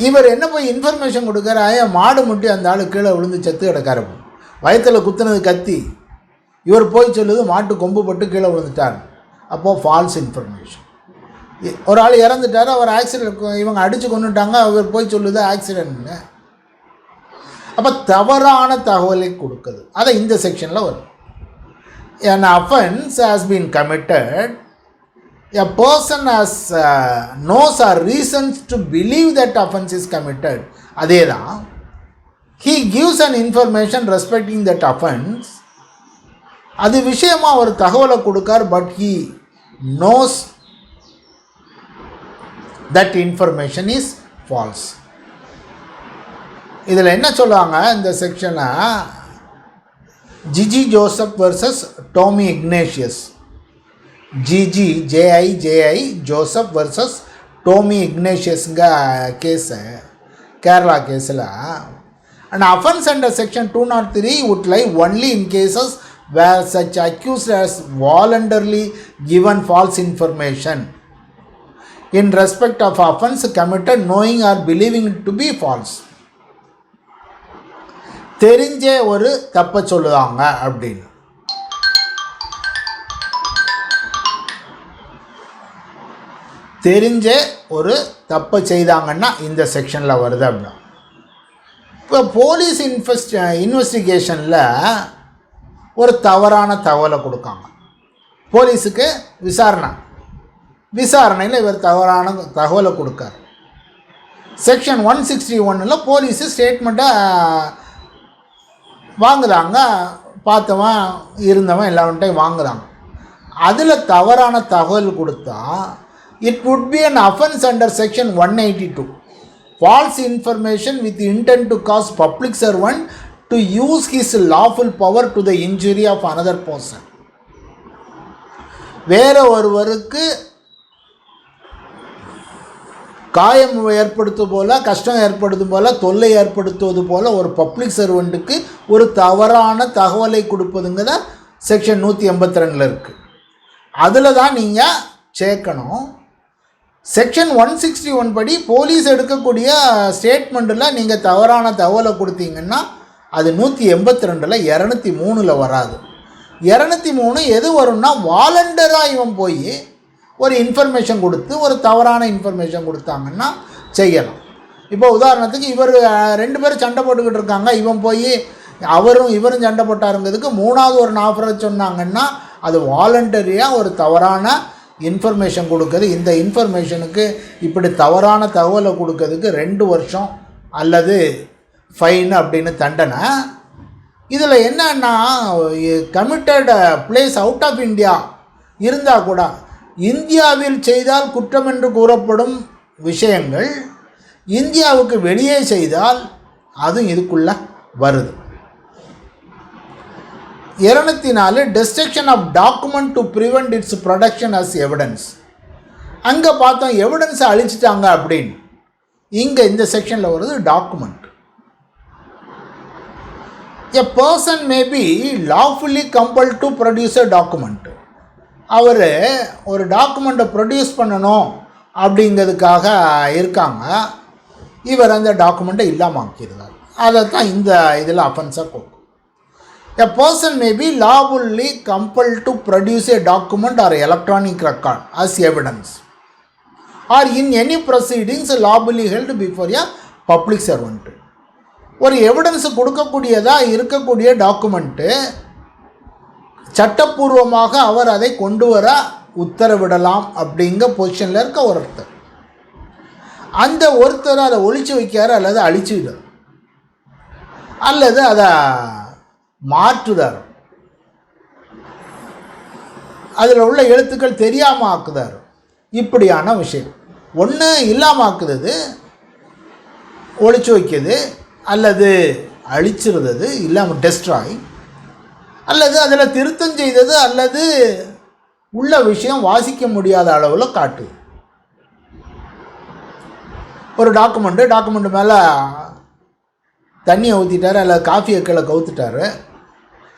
[SPEAKER 1] இவர் என்ன போய் இன்ஃபர்மேஷன் கொடுக்கார்? மாடு முட்டி அந்த ஆள் கீழே விழுந்து செத்து கிடக்காரு, வயத்தில் குத்துனது கத்தி. இவர் போய் சொல்லுது மாட்டு கொம்பு பட்டு கீழே விழுந்துட்டார். அப்போது ஃபால்ஸ் இன்ஃபர்மேஷன். ஒரு ஆள் இறந்துட்டார், அவர் ஆக்சிடென்ட், இவங்க அடித்து கொண்டுட்டாங்க, அவர் போய் சொல்லுது ஆக்சிடென்ட்னு. அப்போ தவறான தகவலை கொடுக்குது. அதை இந்த செக்ஷனில் வரும். An offense has been committed, a person has knows or reasons to believe that offense is committed. அதே தான், he gives an information respecting that offense. அது விஷயமாக ஒரு தகவலை கொடுக்கார், but he knows that information is false. இதில் என்ன சொல்லுவாங்க இந்த செக்ஷனை? Jiji Joseph versus Tomy Ignatius. J I Joseph versus Tomy இக்னேஷியஸுங்க கேஸு, கேரளா கேஸில். And offence under section 203 would lie only in cases where such accused has voluntarily given false information in respect of offense committed knowing or believing it to be false. தெரிஞ்சே ஒரு தப்பை சொல்லுவாங்க அப்படின்னு. தெரிஞ்சே ஒரு தப்பை செய்தாங்கன்னா இந்த செக்ஷனில் வருது அப்படின்னா. இப்போ போலீஸ் இன்வெஸ்டிகேஷனில் ஒரு தவறான தகவலை கொடுக்காங்க. போலீஸுக்கு விசாரணையில் இவர் தவறான தகவலை கொடுக்கார். செக்ஷன் 161 போலீஸு ஸ்டேட்மெண்ட்டை வாங்குறாங்க, பார்த்தவன் இருந்தவன் எல்லாவன்ட்டையும் வாங்குறாங்க. அதில் தவறான தகவல் கொடுத்தா it would be an offense under section 182, false information with intent to cause public servant to use his lawful power to the injury of another person. வேற ஒருவருக்கு காயம் ஏற்படுத்துவது போல, கஷ்டம் ஏற்படுத்தும் போல, தொல்லை ஏற்படுத்துவது போல ஒரு பப்ளிக் சர்வெண்ட்டுக்கு ஒரு தவறான தகவலை கொடுப்பதுங்கிறத செக்ஷன் 182 இருக்குது. அதில் தான் நீங்கள் சேர்க்கணும். செக்ஷன் 161 படி போலீஸ் எடுக்கக்கூடிய ஸ்டேட்மெண்ட்டில் நீங்கள் தவறான தகவலை கொடுத்தீங்கன்னா அது 182ல் 203 வராது. 203 எது வரும்னா வாலண்டராக இவன் போய் ஒரு இன்ஃபர்மேஷன் கொடுத்து ஒரு தவறான இன்ஃபர்மேஷன் கொடுத்தாங்கன்னா செய்யலாம். இப்போ உதாரணத்துக்கு இவர் 2 பேரும் சண்டை போட்டுக்கிட்டு இருக்காங்க, இவன் போய் இவரும் சண்டை போட்டாருங்கிறதுக்கு 3வது ஒரு நபரை சொன்னாங்கன்னா அது வாலண்டரியாக ஒரு தவறான இன்ஃபர்மேஷன் கொடுக்குறது. இந்த இன்ஃபர்மேஷனுக்கு இப்படி தவறான தகவலை கொடுக்கறதுக்கு 2 வருஷம் அல்லது ஃபைன் அப்படின்னு தண்டனை. இதில் என்னன்னா committed place out of India இருந்தால் கூட இந்தியாவில் செய்தால் குற்றம் என்று கூறப்படும் விஷயங்கள் இந்தியாவுக்கு வெளியே செய்தால் அதுவும் இதுக்குள்ளே வருது. 204 destruction of document to prevent its production as evidence. அங்கே பார்த்தோம் எவிடன்ஸை அழிச்சிட்டாங்க அப்படின்னு. இங்கே இந்த செக்ஷனில் வருது document. A person may be lawfully compelled to produce a document. அவர் ஒரு டாக்குமெண்ட்டை ப்ரொடியூஸ் பண்ணணும் அப்படிங்கிறதுக்காக இருக்காங்க, இவர் அந்த டாக்குமெண்ட்டை இல்லாமல் ஆக்கிடுறார். அதை தான் இந்த இதில் அஃபென்ஸாக கொடுக்கும். A person may be lawfully compelled to produce a document or electronic record as evidence or in any proceedings lawfully held before a public servant. ஒரு எவிடன்ஸ் கொடுக்கக்கூடியதாக இருக்கக்கூடிய டாக்குமெண்ட்டு சட்டப்பூர்வமாக அவர் அதை கொண்டு வர உத்தரவிடலாம் அப்படிங்கிற பொசிஷனில் இருக்க ஒருத்தர். அந்த ஒருத்தர் அதை ஒழிச்சு வைக்கார் அல்லது அழிச்சுவிடார் அல்லது அதை மாற்றுதார், அதில் உள்ள எழுத்துக்கள் தெரியாமல் ஆக்குதார். இப்படியான விஷயம் ஒன்று இல்லாமல் ஆக்குறது, ஒழிச்சு வைக்கிறது அல்லது அழிச்சிருந்தது, இல்லாமல் டெஸ்ட்ராய், அல்லது அதில் திருத்தம் செய்தது அல்லது உள்ள விஷயம் வாசிக்க முடியாத அளவில் காட்டு. ஒரு டாக்குமெண்ட் மேலே தண்ணியை ஊற்றிட்டார் அல்லது காஃபியை கீழே கவுத்துட்டார்.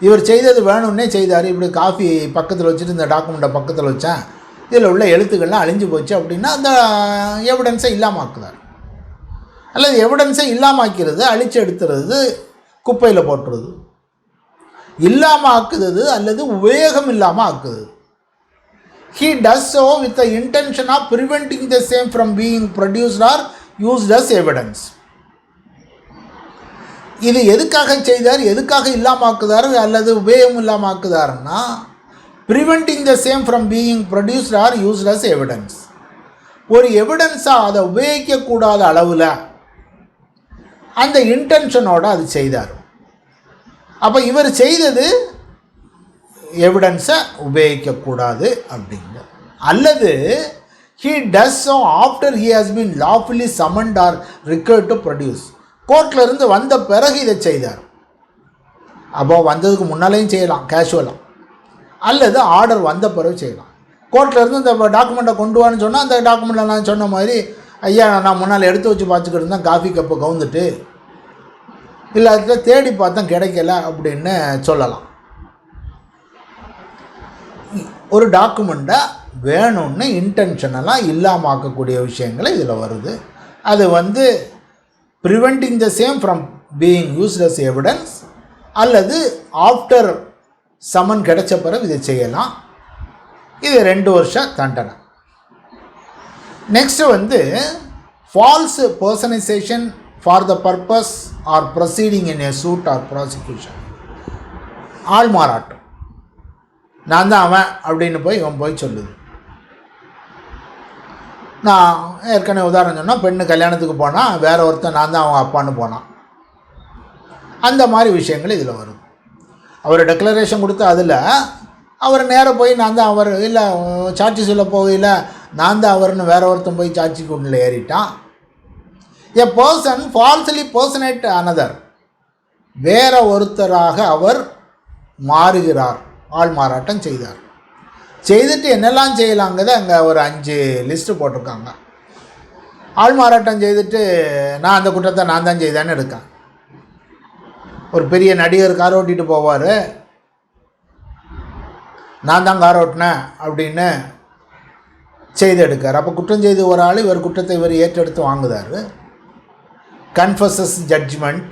[SPEAKER 1] இவர் செய்தது வேணும்னே செய்தார். இப்படி காஃபி பக்கத்தில் வச்சுட்டு இந்த டாக்குமெண்ட்டை பக்கத்தில் வச்சேன், இதில் உள்ள எழுத்துக்கள்லாம் அழிஞ்சு போச்சு அப்படின்னா அந்த எவிடன்ஸை இல்லாமாக்குறார். அல்லது எவிடன்ஸை இல்லாமாக்கிறது, அழிச்சு எடுத்துறது, குப்பையில் போட்டுறது, இல்லாமல் ஆக்குறது அல்லது உபயோகம் இல்லாமல் ஆக்குது. He does so with the intention of preventing the same from being produced or used as evidence. இது எதுக்காக செய்தார், எதுக்காக இல்லாமாக்குதார் அல்லது உபயோகம் இல்லாமாக்குதாருன்னா preventing the same from being produced or used as evidence. ஒரு எவிடன்ஸாக அதை உபயோகிக்கக்கூடாத அளவில் அந்த இன்டென்ஷனோடு அது செய்தார். அப்போ இவர் செய்தது எவிடன்ஸை உபயோகிக்கக்கூடாது அப்படிங்க. அல்லது he does so after he has been lawfully summoned or required to produce. கோர்ட்டில் இருந்து வந்த பிறகு இதை செய்தார். அப்போ வந்ததுக்கு முன்னாலேயும் செய்யலாம் கேஷுவலாக, அல்லது ஆர்டர் வந்த பிறகு செய்யலாம். கோர்ட்டில் இருந்து இந்த டாக்குமெண்ட்டை கொண்டு வான்னு சொன்னால் அந்த டாக்குமெண்ட்டில் நான் சொன்ன மாதிரி ஐயா நான் முன்னால் எடுத்து வச்சு பார்த்துக்கிட்டு இருந்தேன், காஃபி கப்பை கவுந்துட்டு, இல்லை அதில் தேடி பார்த்தேன் கிடைக்கல அப்படின்னு சொல்லலாம். ஒரு டாக்குமெண்ட்டை வேணும்னு இன்டென்ஷனலாக இல்லாமல் ஆக்கக்கூடிய விஷயங்கள் இதில் வருது. அது preventing the same from being used as evidence அல்லது ஆஃப்டர் சம்மன் கிடைச்ச பிறகு இதை செய்யலாம். இது 2 வருஷம் தண்டனை. Next false personation for the purpose or proceeding in a suit or prosecution. ஆள் மாறாட்டம், நான் தான் அவன் அப்படின்னு இவன் போய் சொல்லுது. நான் ஏற்கனவே உதாரணம் சொன்னால், பெண்ணு கல்யாணத்துக்கு போனால் வேற ஒருத்தன் நான் தான் அவங்க அப்பான்னு போனான், அந்த மாதிரி விஷயங்கள் இதில் வரும். அவர் டெக்ளரேஷன் கொடுத்து அதில் அவர் நேராக போய் நான் தான் அவர், இல்லை சாட்சி சொல்ல போகையில் நான் தான் அவர்னு வேற ஒருத்தன் போய் சாட்சி கூண்டில் ஏறிட்டான். எ பர்சன் ஃபால்ஸ்லி பர்சனேட் அனதர், வேற ஒருத்தராக அவர் மாறுகிறார், ஆள் மாறாட்டம் செய்தார். செய்துட்டு என்னெல்லாம் செய்யலாங்கிறத அங்கே ஒரு 5 லிஸ்ட்டு போட்டிருக்காங்க. ஆள் மாறாட்டம் செய்துட்டு நான் அந்த குற்றத்தை நான் தான் செய்தான்னு இருக்கேன். ஒரு பெரிய நடிகர் கார் ஓட்டிகிட்டு போவார், நான் தான் கார் ஓட்டினேன் அப்படின்னு செய்தெடுக்கார். அப்போ குற்றம் செய்து ஒரு ஆள் இவர் குற்றத்தை இவர் ஏற்றெடுத்து வாங்குதார். கன்ஃபஸஸ் ஜட்ஜ்மெண்ட்,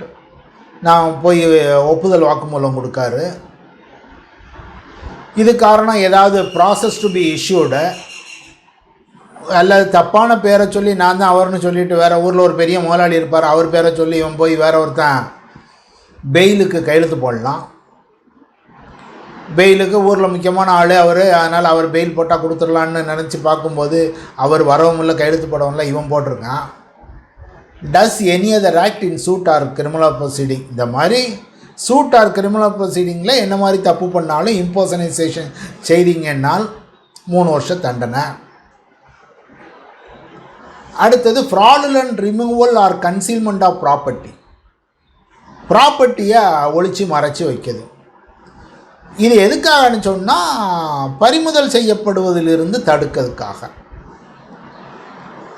[SPEAKER 1] நான் போய் ஒப்புதல் வாக்குமூலம் கொடுக்காரு. இது காரணம் ஏதாவது ப்ராசஸ் டு பி இஷ்யூடு, அல்லது தப்பான பேரை சொல்லி நான் தான் அவர்னு சொல்லிவிட்டு வேறு ஊரில் ஒரு பெரிய முதலாளி இருப்பார், அவர் பேரை சொல்லி இவன் போய் வேற ஒருத்தன் பெயிலுக்கு கையெழுத்து போடலாம். பெயிலுக்கு ஊரில் முக்கியமான ஆள் அவர், அதனால் அவர் பெயில் போட்டால் கொடுத்துடலான்னு நினச்சி பார்க்கும்போது அவர் வரவும் இல்லை, கையெழுத்து போடவும் இல்லை, இவன் போட்டிருக்கான். Does any other act in suit or criminal proceeding? இந்த மாதிரி சூட் ஆர் கிரிமினல் ப்ரொசீடிங்கில் என்ன மாதிரி தப்பு பண்ணாலும் இம்போசனைசேஷன் செய்தீங்கன்னால் 3 வருஷம் தண்டனை. அடுத்தது fraudulent removal or concealment of property. ப்ராப்பர்ட்டியை ஒழித்து மறைச்சி வைக்கிறது. இது எதுக்காகன்னு சொன்னால் பறிமுதல் செய்யப்படுவதிலிருந்து தடுக்கிறதுக்காக,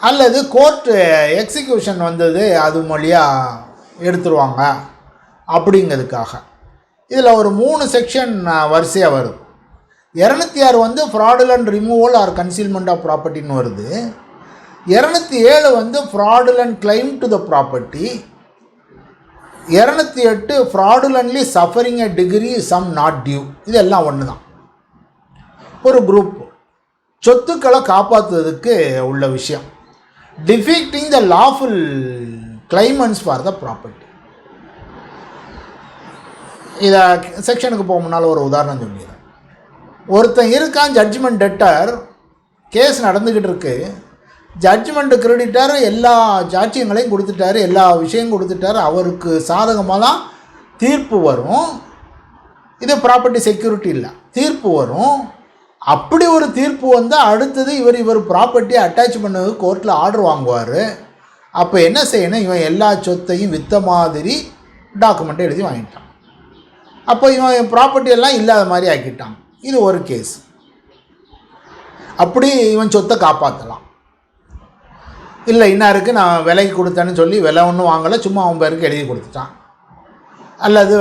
[SPEAKER 1] அல்லது கோர்ட்டு எக்ஸிக்யூஷன் வந்தது அது வழியாக எடுத்துருவாங்க அப்படிங்கிறதுக்காக. இதில் ஒரு 3 செக்ஷன் வரிசையாக வருது. 206 வந்து fraudulent removal or concealment of ப்ராப்பர்ட்டின்னு வருது. 207 வந்து fraudulent claim to the property. 208 fraudulently suffering a decree sum not due. இதெல்லாம் ஒன்று தான். ஒரு குரூப் சொத்துக்களை காப்பாற்றுவதற்கு உள்ள விஷயம். Defeating the lawful claimants for the property. இதை செக்ஷனுக்கு போக முன்னால் ஒரு உதாரணம் சொல்லிடுறேன். ஒருத்தன் இருக்கான் ஜட்ஜ்மெண்ட் டெட்டர், கேஸ் நடந்துக்கிட்டு இருக்கு. ஜட்ஜ்மெண்ட்டு கிரெடிட்டர் எல்லா சாட்சியங்களையும் கொடுத்துட்டாரு, எல்லா விஷயம் கொடுத்துட்டாரு, அவருக்கு சாதகமாக தான் தீர்ப்பு வரும். இது ப்ராப்பர்ட்டி செக்யூரிட்டி இல்லை, தீர்ப்பு வரும். அப்படி ஒரு தீர்ப்பு வந்தால் அடுத்தது இவர் ப்ராப்பர்ட்டியை அட்டாச் பண்ண கோர்ட்டில் ஆர்டர் வாங்குவார். அப்போ என்ன செய்யணும், இவன் எல்லா சொத்தையும் விற்ற மாதிரி டாக்குமெண்ட்டை எழுதி வாங்கிட்டான். அப்போ இவன் ப்ராப்பர்ட்டி எல்லாம் இல்லாத மாதிரி ஆக்கிட்டான். இது ஒரு கேஸ். அப்படி இவன் சொத்தை காப்பாற்றலாம். இல்லை இன்னாருக்கு நான் விலைக்கு கொடுத்தேன்னு சொல்லி விலை ஒன்றும் வாங்கலை, சும்மா அவன் பேருக்கு எழுதி கொடுத்துட்டான். அல்லது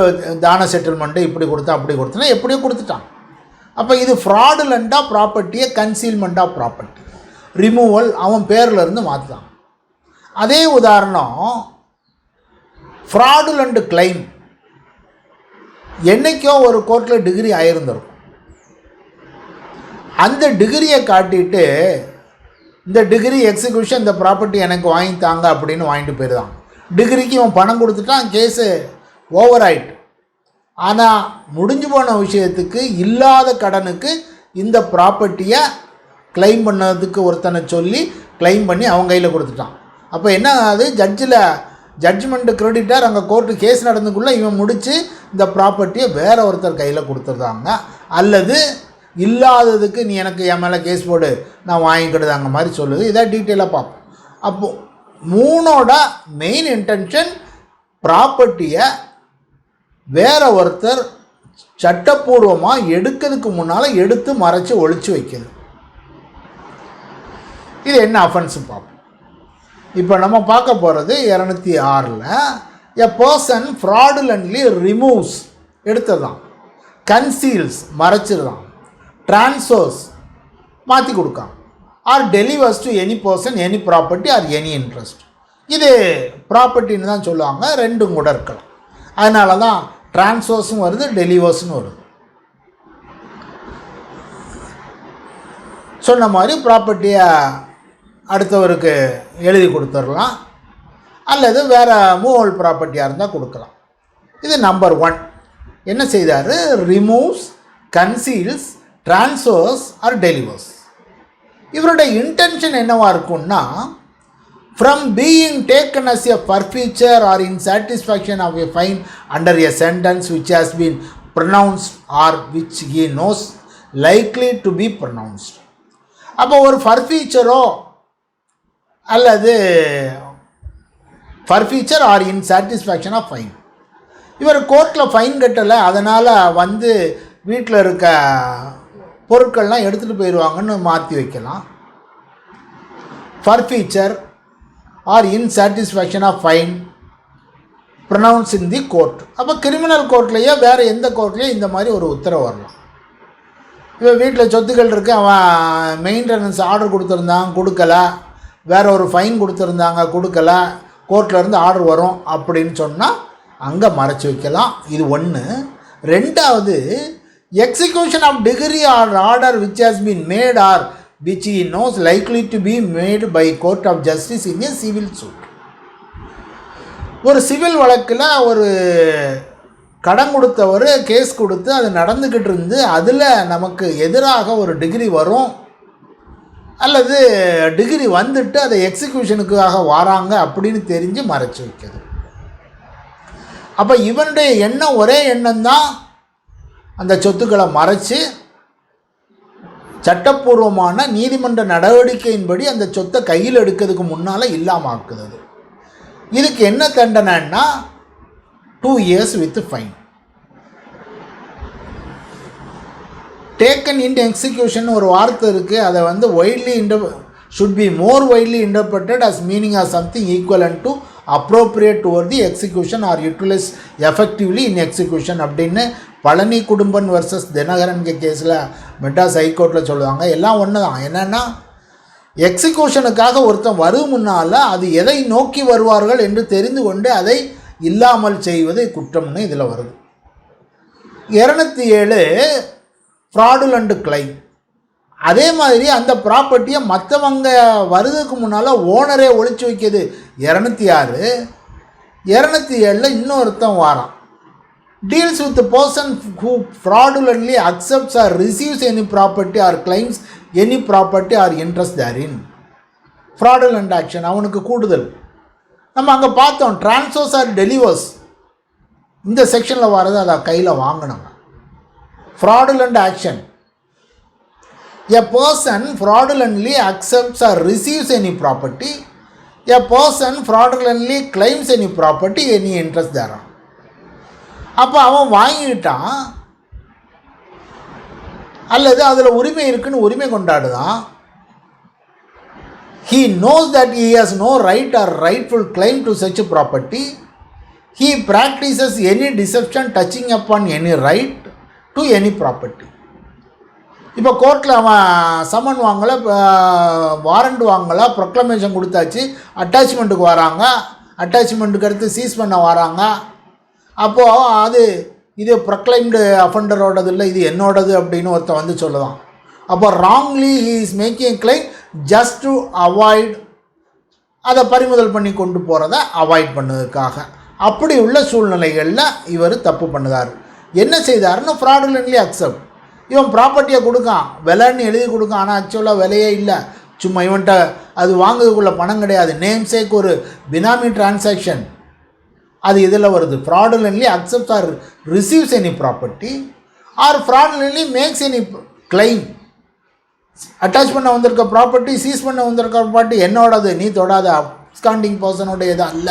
[SPEAKER 1] தான செட்டில்மெண்ட்டு இப்படி கொடுத்தான் அப்படி கொடுத்தனா எப்படியோ கொடுத்துட்டான். அப்போ இது ஃப்ராடுலண்ட்டாக ப்ராப்பர்ட்டியை கன்சீல்மெண்ட் ஆஃப் ப்ராப்பர்ட்டி, ரிமூவல், அவன் பேரில் இருந்து மாற்றுதான். அதே உதாரணம் ஃப்ராடுலண்ட் கிளைம். என்றைக்கோ ஒரு கோர்ட்டில் டிகிரி ஆகியிருந்திருக்கும். அந்த டிகிரியை காட்டிட்டு இந்த டிகிரி எக்ஸிக்யூஷன், இந்த ப்ராப்பர்ட்டி எனக்கு வாங்கித்தாங்க அப்படின்னு வாங்கிட்டு போயிருந்தான். டிகிரிக்கு இவன் பணம் கொடுத்துட்டான், கேஸு ஓவர் ஆயிட்டு. ஆனால் முடிஞ்சு போன விஷயத்துக்கு இல்லாத கடனுக்கு இந்த ப்ராப்பர்ட்டியை கிளைம் பண்ணதுக்கு ஒருத்தனை சொல்லி கிளைம் பண்ணி அவன் கையில் கொடுத்துட்டான். அப்போ என்ன ஆகுது, ஜட்ஜ்மெண்ட்டு கிரெடிட்டர் அங்கே கோர்ட்டு கேஸ் நடந்துக்குள்ளே இவன் முடித்து இந்த ப்ராப்பர்ட்டியை வேற ஒருத்தர் கையில் கொடுத்துருந்தாங்க. அல்லது இல்லாததுக்கு நீ எனக்கு என் மேலே கேஸ் போடு நான் வாங்கிக்கிடுதாங்க மாதிரி சொல்லுது. இதை டீட்டெயிலாக பார்ப்போம். அப்போது 3ஓட மெயின் இன்டென்ஷன் ப்ராப்பர்ட்டியை வேற ஒருத்தர் சட்டப்பூர்வமாக எடுக்கிறதுக்கு முன்னால் எடுத்து மறைச்சி ஒழிச்சு வைக்கிறது. இது என்ன அஃபென்ஸு பார்ப்போம். இப்போ நம்ம பார்க்க போகிறது 206ல் எ பர்சன் ஃப்ராடுலண்ட்லி ரிமூவ்ஸ், எடுத்ததான், கன்சீல்ஸ், மறைச்சிருதான், ட்ரான்ஸ்ஃபர்ஸ், மாற்றி கொடுக்கான், or delivers to any person any property or any interest. இது ப்ராப்பர்ட்டின்னு தான் சொல்லுவாங்க, ரெண்டும் கூட இருக்கலாம். அதனால தான் ட்ரான்ஸ்ஃபர்ஸும் வருது, டெலிவர்ஸ்னு வருது. சொன்ன மாதிரி ப்ராப்பர்ட்டியை அடுத்தவருக்கு எழுதி கொடுத்துடலாம், அல்லது வேறு மூவல் ப்ராப்பர்ட்டியாக இருந்தால் கொடுக்கலாம். இது நம்பர் 1. என்ன செய்தார், removes, conceals, transfers or delivers. இவருடைய இன்டென்ஷன் என்னவாக இருக்கும்னா, from being taken as a forfeiture or in satisfaction of a fine under a sentence which has been pronounced or which he knows likely to be pronounced. அப்போ ஒரு ஃபர்ஃபீச்சரோ அல்லது forfeiture or in satisfaction of fine, இவர் கோர்ட்டில் ஃபைன் கட்டலை, அதனால் வந்து வீட்டில் இருக்க பொருட்கள்லாம் எடுத்துகிட்டு போயிடுவாங்கன்னு மாற்றி வைக்கலாம். Forfeiture or in satisfaction of fine pronounce in the court. அப்போ கிரிமினல் கோர்ட்லேயே வேறு எந்த கோர்ட்லேயே இந்த மாதிரி ஒரு உத்தரவு வரலாம். இப்போ வீட்டில் சொத்துக்கள் இருக்குது, அவன் மெயின்டெனன்ஸ் ஆர்டர் கொடுத்துருந்தான் கொடுக்கல, வேறு ஒரு ஃபைன் கொடுத்துருந்தாங்க கொடுக்கல, கோர்ட்லேருந்து ஆர்டர் வரும் அப்படின்னு சொன்னால் அங்கே மறைச்சி வைக்கலாம். இது ஒன்று. ரெண்டாவது, execution of decree or order which has been made or which he knows likely to be made by court of justice in a civil suit. ஒரு சிவில் வழக்கில் ஒரு கடன் கொடுத்தவர் கேஸ் கொடுத்து அது நடந்துக்கிட்டு இருந்து அதில் நமக்கு எதிராக ஒரு டிகிரி வரும் அல்லது டிகிரி வந்துட்டு அதை எக்ஸிக்யூஷனுக்காக வராங்க அப்படின்னு தெரிஞ்சு மறைச்சி வைக்கிறது. அப்போ இவனுடைய எண்ணம் ஒரே எண்ணம் தான், அந்த சொத்துக்களை மறைச்சு சட்டப்பூர்வமான நீதிமன்ற நடவடிக்கையின்படி அந்த சொத்தை கையில் எடுக்கிறதுக்கு முன்னால் இல்லாமல் ஆக்குது. இதுக்கு என்ன தண்டனைன்னா 2 years with fine. Taken in execution ஒரு வார்த்தை இருக்குது, அதை வந்து should be more widely interpreted as meaning as something equivalent to appropriate toward the execution or utilized effectively in execution அப்படின்னு பழனி குடும்பன் வர்சஸ் தினகரன் கேஸில் மெட்ராஸ் ஹைகோர்ட்டில் சொல்லுவாங்க. எல்லாம் ஒன்று தான். என்னென்னா, எக்ஸிக்யூஷனுக்காக ஒருத்தன் வரும் முன்னால் அது எதை நோக்கி வருவார்கள் என்று தெரிந்து கொண்டு அதை இல்லாமல் செய்வது குற்றம்னு இதில் வருது. 207 ஃப்ராடுலண்ட் கிளைம். அதே மாதிரி அந்த ப்ராப்பர்ட்டியை மற்றவங்க வருதுக்கு முன்னால் ஓனரே ஒழிச்சு வைக்கிது 206. 207 இன்னொருத்தன் வாரான். deals with the person who fraudulently accepts or receives any property or claims any property or interest therein. fraudulent action அவனுக்கு கூடுதல். நம்ம அங்கே பார்த்தோம், transfers or delivers இந்த செக்ஷனில் வரது அதை கையில் வாங்கினோம். fraudulent action, a person fraudulently accepts or receives any property, a person fraudulently claims any property, any interest thereon. அப்போ அவன் வாங்கிட்டான் அல்லது அதில் உரிமை இருக்குன்னு உரிமை கொண்டாடுதான். he knows that he has no right or rightful claim to such a property. he practices any deception touching upon any right to any property. இப்போ கோர்ட்டில் அவன் சம்மன் வாங்கலை, வாரண்ட் வாங்கலை, ப்ரொக்ளமேஷன் கொடுத்தாச்சு, அட்டாச்மெண்ட்டுக்கு வராங்க, அட்டாச்மெண்ட்டுக்கு அடுத்து சீஸ் பண்ண வராங்க. அப்போது இது ப்ரொக்ளைம்டு அஃபண்டரோடது இல்லை, இது என்னோடது அப்படின்னு ஒருத்தன் வந்து சொல்லுவான். அப்போ wrongly he is making claim just to avoid, அதை பறிமுதல் பண்ணி கொண்டு போகிறத அவாய்ட் பண்ணதுக்காக. அப்படி உள்ள சூழ்நிலைகளில் இவர் தப்பு பண்ணுதார். என்ன செய்தார்னு ஃப்ராடுலன்ட்லி அக்செப்ட். இவன் ப்ராப்பர்ட்டியை கொடுக்கான், விலைன்னு எழுதி கொடுக்கான், ஆனால் ஆக்சுவலாக விலையே இல்லை, சும்மா இவன்கிட்ட அது வாங்குறதுக்குள்ள பணம் கிடையாது, நேம் சேக் ஒரு பினாமி டிரான்சாக்ஷன், அது இதில் வருது. fraudulently accepts or receives any property or fraudulently makes any claim. Attach பண்ண வந்திருக்க ப்ராப்பர்ட்டி, சீஸ் பண்ண வந்திருக்க ப்ராப்பர்ட்டி என்னோடது, நீ தொடாத, ஸ்காண்டிங் பர்சனோடைய இது அல்ல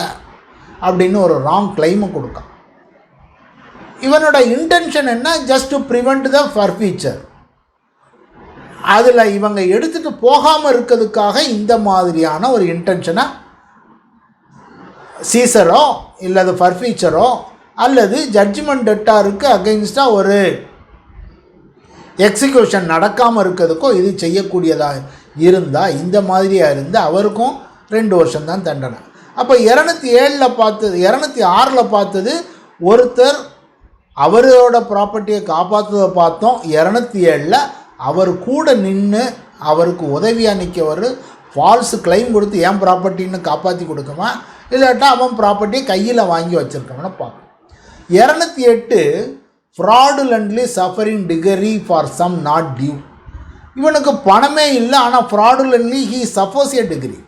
[SPEAKER 1] அப்படின்னு ஒரு ராங் கிளைமை கொடுக்கான். இவனோட இன்டென்ஷன் என்ன? ஜஸ்ட் டு ப்ரிவெண்ட் த ஃபர்ஃபீச்சர். அதில் இவங்க எடுத்துகிட்டு போகாமல் இருக்கிறதுக்காக இந்த மாதிரியான ஒரு இன்டென்ஷனை சீசரோ இல்லது ஃபர்ஃபீச்சரோ அல்லது ஜட்ஜ்மெண்ட் டெட்டாருக்கு அகெயின்ஸ்டாக ஒரு எக்ஸிக்யூஷன் நடக்காமல் இருக்கிறதுக்கோ இது செய்யக்கூடியதாக இருந்தால், இந்த மாதிரியாக இருந்தால் அவருக்கும் 2 வருஷம்தான் தண்டனை. அப்போ 206 பார்த்தது ஒருத்தர் அவரோட ப்ராப்பர்ட்டியை காப்பாற்றுவதை பார்த்தோம். 207 அவர் கூட நின்று அவருக்கு உதவியாக நிற்கவர் ஃபால்ஸ் கிளைம் கொடுத்து ஏன் ப்ராப்பர்ட்டின்னு காப்பாற்றி கொடுக்குமா, இல்லாட்டா அவன் ப்ராப்பர்ட்டியை கையில் வாங்கி வச்சுருக்கவனை பார்க்கணும். 208 fraudulently suffering decree for sum not due. இவனுக்கு பணமே இல்லை, ஆனால் fraudulently he suffers a decree.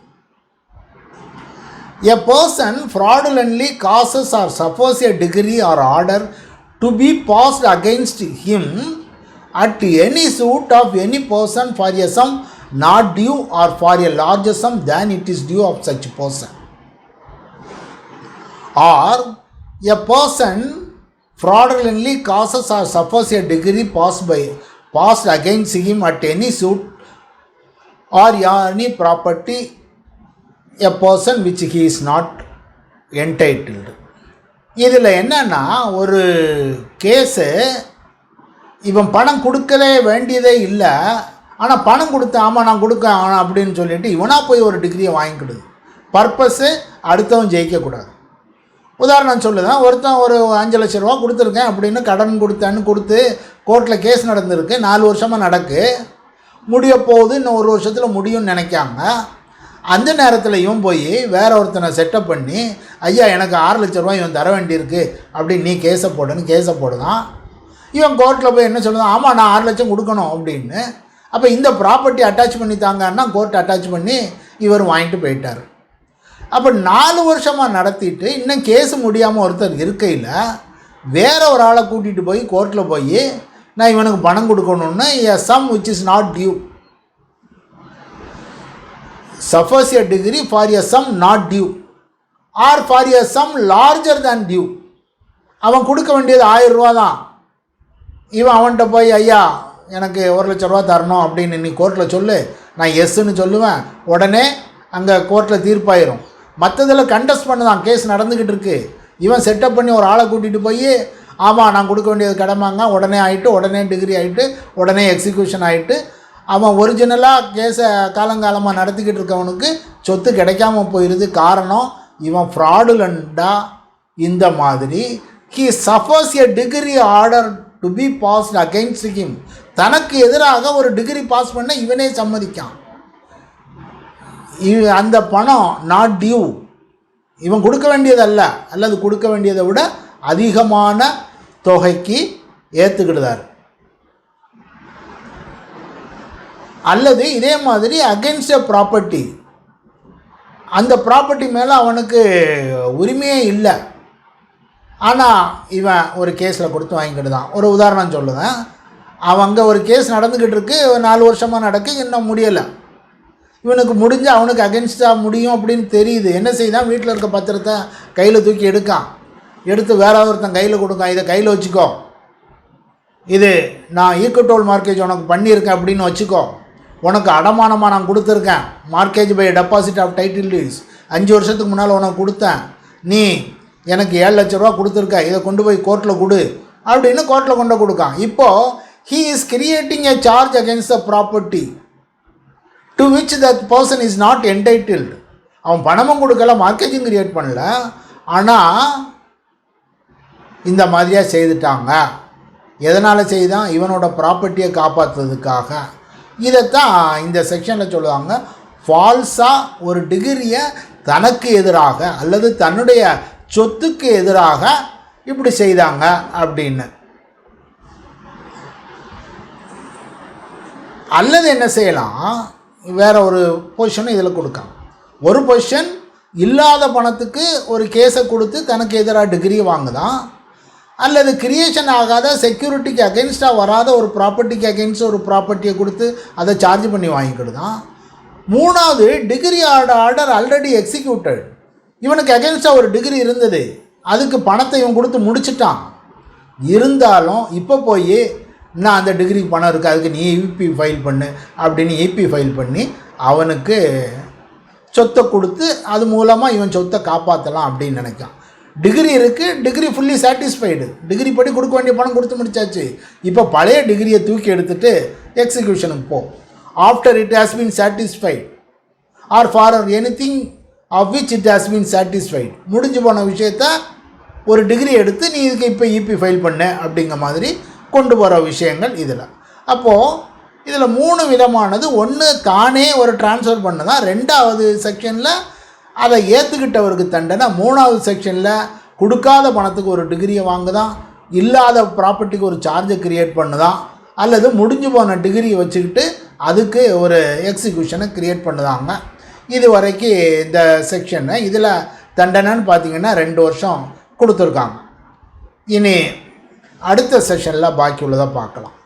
[SPEAKER 1] A person fraudulently causes or suffers a decree or order to be passed against him at any suit of any person for a sum not due or for a larger sum than it is due of such person, or a person fraudulently causes or suffers a degree passed against him at any suit or any property a person which he is not entitled. இதில் என்னன்னா, ஒரு கேஸு இவன் பணம் கொடுக்கவே வேண்டியதே இல்லை, ஆனால் பணம் கொடுத்தேன், ஆமாம் நான் கொடுக்க அப்படின்னு சொல்லிட்டு இவனாக போய் ஒரு டிகிரியை வாங்கிக்கிடுது. பர்பஸ்ஸு அடுத்தவன் ஜெயிக்கக்கூடாது. உதாரணம் சொல்லுதான், ஒருத்தன் ஒரு 5 லட்ச ரூபா கொடுத்துருக்கேன் அப்படின்னு கடன் கொடுத்து கோர்ட்டில் கேஸ் நடந்திருக்கு, 4 வருஷமாக நடக்கு, முடிய போகுது, இன்னும் 1 வருஷத்தில் முடியும்னு நினைக்காங்க. அந்த நேரத்தில் இவன் போய் வேற ஒருத்தனை செட்டப் பண்ணி, ஐயா எனக்கு 6 லட்ச ரூபா இவன் தர வேண்டியிருக்கு அப்படின்னு நீ கேஸை போடுதான். இவன் கோர்ட்டில் போய் என்ன சொல்லுதான், ஆமாம் நான் 6 லட்சம் கொடுக்கணும் அப்படின்னு. அப்போ இந்த ப்ராப்பர்ட்டி அட்டாச் பண்ணி தாங்கன்னா கோர்ட் அட்டாச் பண்ணி இவர் வாங்கிட்டு போயிட்டார். அப்போ 4 வருஷமாக நடத்திட்டு இன்னும் கேஸு முடியாமல் ஒருத்தர் இருக்கையில் வேற ஒரு ஆளை கூட்டிகிட்டு போய் கோர்ட்டில் போய் நான் இவனுக்கு பணம் கொடுக்கணுன்னு a sum which is not due, suffers a degree for a sum not due or for a sum larger than due. அவன் கொடுக்க வேண்டியது 1000 ரூபா தான். இவன் அவன்கிட்ட போய் ஐயா எனக்கு 1 லட்ச ரூபா தரணும் அப்படின்னு நீ கோர்ட்டில் சொல்லு, நான் எஸ்ன்னு சொல்லுவேன், உடனே அங்கே கோர்ட்டில் தீர்ப்பாயிரும். மற்றதில் கண்டஸ்ட் பண்ணுதான், கேஸ் நடந்துக்கிட்டு இருக்கு. இவன் செட்டப் பண்ணி ஒரு ஆளை கூட்டிகிட்டு போய் ஆமாம் நான் கொடுக்க வேண்டியது கடமைங்க, உடனே ஆகிட்டு, உடனே டிகிரி ஆகிட்டு, உடனே எக்ஸிக்யூஷன் ஆகிட்டு, அவன் ஒரிஜினலாக கேஸை காலங்காலமாக நடத்திக்கிட்டு இருக்கவனுக்கு சொத்து கிடைக்காம போயிடுது. காரணம் இவன் ஃப்ராடுலண்டாக இந்த மாதிரி he suffers a degree order to be passed against him. தனக்கு எதிராக ஒரு டிகிரி பாஸ் பண்ண இவனே சம்மதிக்கான். அந்த பணம் நாட் டியூ, இவன் கொடுக்க வேண்டியதல்ல, அல்லது கொடுக்க வேண்டியதை விட அதிகமான தொகைக்கு ஏற்றுக்கிடுதார். அல்லது இதே மாதிரி அகென்ஸ்ட் எ ப்ராப்பர்ட்டி, அந்த ப்ராப்பர்ட்டி மேலே அவனுக்கு உரிமையே இல்லை, ஆனால் இவன் ஒரு கேஸில் கொடுத்து வாங்கிக்கிட்டு தான். ஒரு உதாரணம் சொல்லுவேன், அவன் அங்கே ஒரு கேஸ் நடந்துக்கிட்டு இருக்கு, 4 வருஷமாக நடக்கு, இன்னும் முடியலை. இவனுக்கு முடிஞ்சு அவனுக்கு அகென்ஸ்டாக முடியும் அப்படின்னு தெரியுது. என்ன செய்தான், வீட்டில் இருக்க பத்திரத்தை கையில் தூக்கி எடுத்து வேற ஒருத்தன் கையில் கொடுக்கான், இதை கையில் வச்சுக்கோ, இது நான் ஈக்குவல் மார்க்கேஜ் உனக்கு பண்ணியிருக்கேன் அப்படின்னு வச்சுக்கோ, உனக்கு அடமானமாக நான் கொடுத்துருக்கேன், mortgage by deposit of title deeds 5 வருஷத்துக்கு முன்னால் உனக்கு கொடுத்தேன், நீ எனக்கு 7 லட்ச ரூபா கொடுத்துருக்க, இதை கொண்டு போய் கோர்ட்டில் கொடு அப்படின்னு கோர்ட்டில் கொண்டு கொடுக்கான். இப்போது he is creating a charge against the property to which that person is not entitled. அவன் பணமும் கொடுக்கல, மார்க்கேஜும் கிரியேட் பண்ணல, ஆனால் இந்த மாதிரியாக செய்துட்டாங்க. எதனால் செய்தான், இவனோட ப்ராப்பர்ட்டியை காப்பாற்றுறதுக்காக. இதைத்தான் இந்த செக்ஷனில் சொல்லுவாங்க, ஃபால்ஸாக ஒரு டிகிரியை தனக்கு எதிராக அல்லது தன்னுடைய சொத்துக்கு எதிராக இப்படி செய்தாங்க அப்படின்னு. அல்லது என்ன செய்யலாம், வேற ஒரு பொசிஷனும் இதில் கொடுக்கலாம். ஒரு பொசிஷன் இல்லாத பணத்துக்கு ஒரு கேஸை கொடுத்து தனக்கு எதிராக டிகிரி வாங்குதான், அல்லது கிரியேஷன் ஆகாத செக்யூரிட்டிக்கு அகென்ஸ்டாக வராத ஒரு ப்ராப்பர்ட்டிக்கு அகென்ஸ்ட் ஒரு ப்ராப்பர்ட்டியை கொடுத்து அதை சார்ஜ் பண்ணி வாங்கிக்கிடுதான். 3வது டிகிரி ஆர்டர் ஆல்ரெடி எக்ஸிக்யூட்டட், இவனுக்கு அகென்ஸ்டாக ஒரு டிகிரி இருந்தது, அதுக்கு பணத்தை இவன் கொடுத்து முடிச்சிட்டான். இருந்தாலும் இப்போ போய் நான் அந்த டிகிரிக்கு பணம் இருக்குது, அதுக்கு நீ இபி ஃபைல் பண்ணு அப்படின்னு இபி ஃபைல் பண்ணி அவனுக்கு சொத்தை கொடுத்து அது மூலமாக இவன் சொத்தை காப்பாற்றலாம் அப்படின்னு நினைக்கான். டிகிரி இருக்குது, டிகிரி ஃபுல்லி சாட்டிஸ்ஃபைடு, டிகிரி படி கொடுக்க வேண்டிய பணம் கொடுத்து முடிச்சாச்சு. இப்போ பழைய டிகிரியை தூக்கி எடுத்துகிட்டு எக்ஸிக்யூஷனுக்கு போ. After it has been satisfied or for anything of which it has been satisfied, முடிஞ்சு போன விஷயத்த ஒரு டிகிரி எடுத்து நீ இதுக்கு இப்போ இபி ஃபைல் பண்ண அப்படிங்கிற மாதிரி கொண்டு போகிற விஷயங்கள் இதில். அப்போது இதில் 3 விதமானது. ஒன்று தானே ஒரு டிரான்ஸ்ஃபர் பண்ணுதான், 2வது செக்ஷனில் அதை ஏற்றுக்கிட்டவருக்கு தண்டனை, 3வது செக்ஷனில் கொடுக்காத பணத்துக்கு ஒரு டிகிரியை வாங்குதான், இல்லாத ப்ராப்பர்ட்டிக்கு ஒரு சார்ஜை க்ரியேட் பண்ணுதான், அல்லது முடிஞ்சு போன டிகிரியை வச்சுக்கிட்டு அதுக்கு ஒரு எக்ஸிக்யூஷனை க்ரியேட் பண்ணுதாங்க. இது வரைக்கும் இந்த செக்ஷனை இதில் தண்டனைன்னு பார்த்திங்கன்னா 2 வருஷம் கொடுத்துருக்காங்க. இனி அடுத்த செஷனில் பாக்கி உள்ளதை பார்க்கலாம்.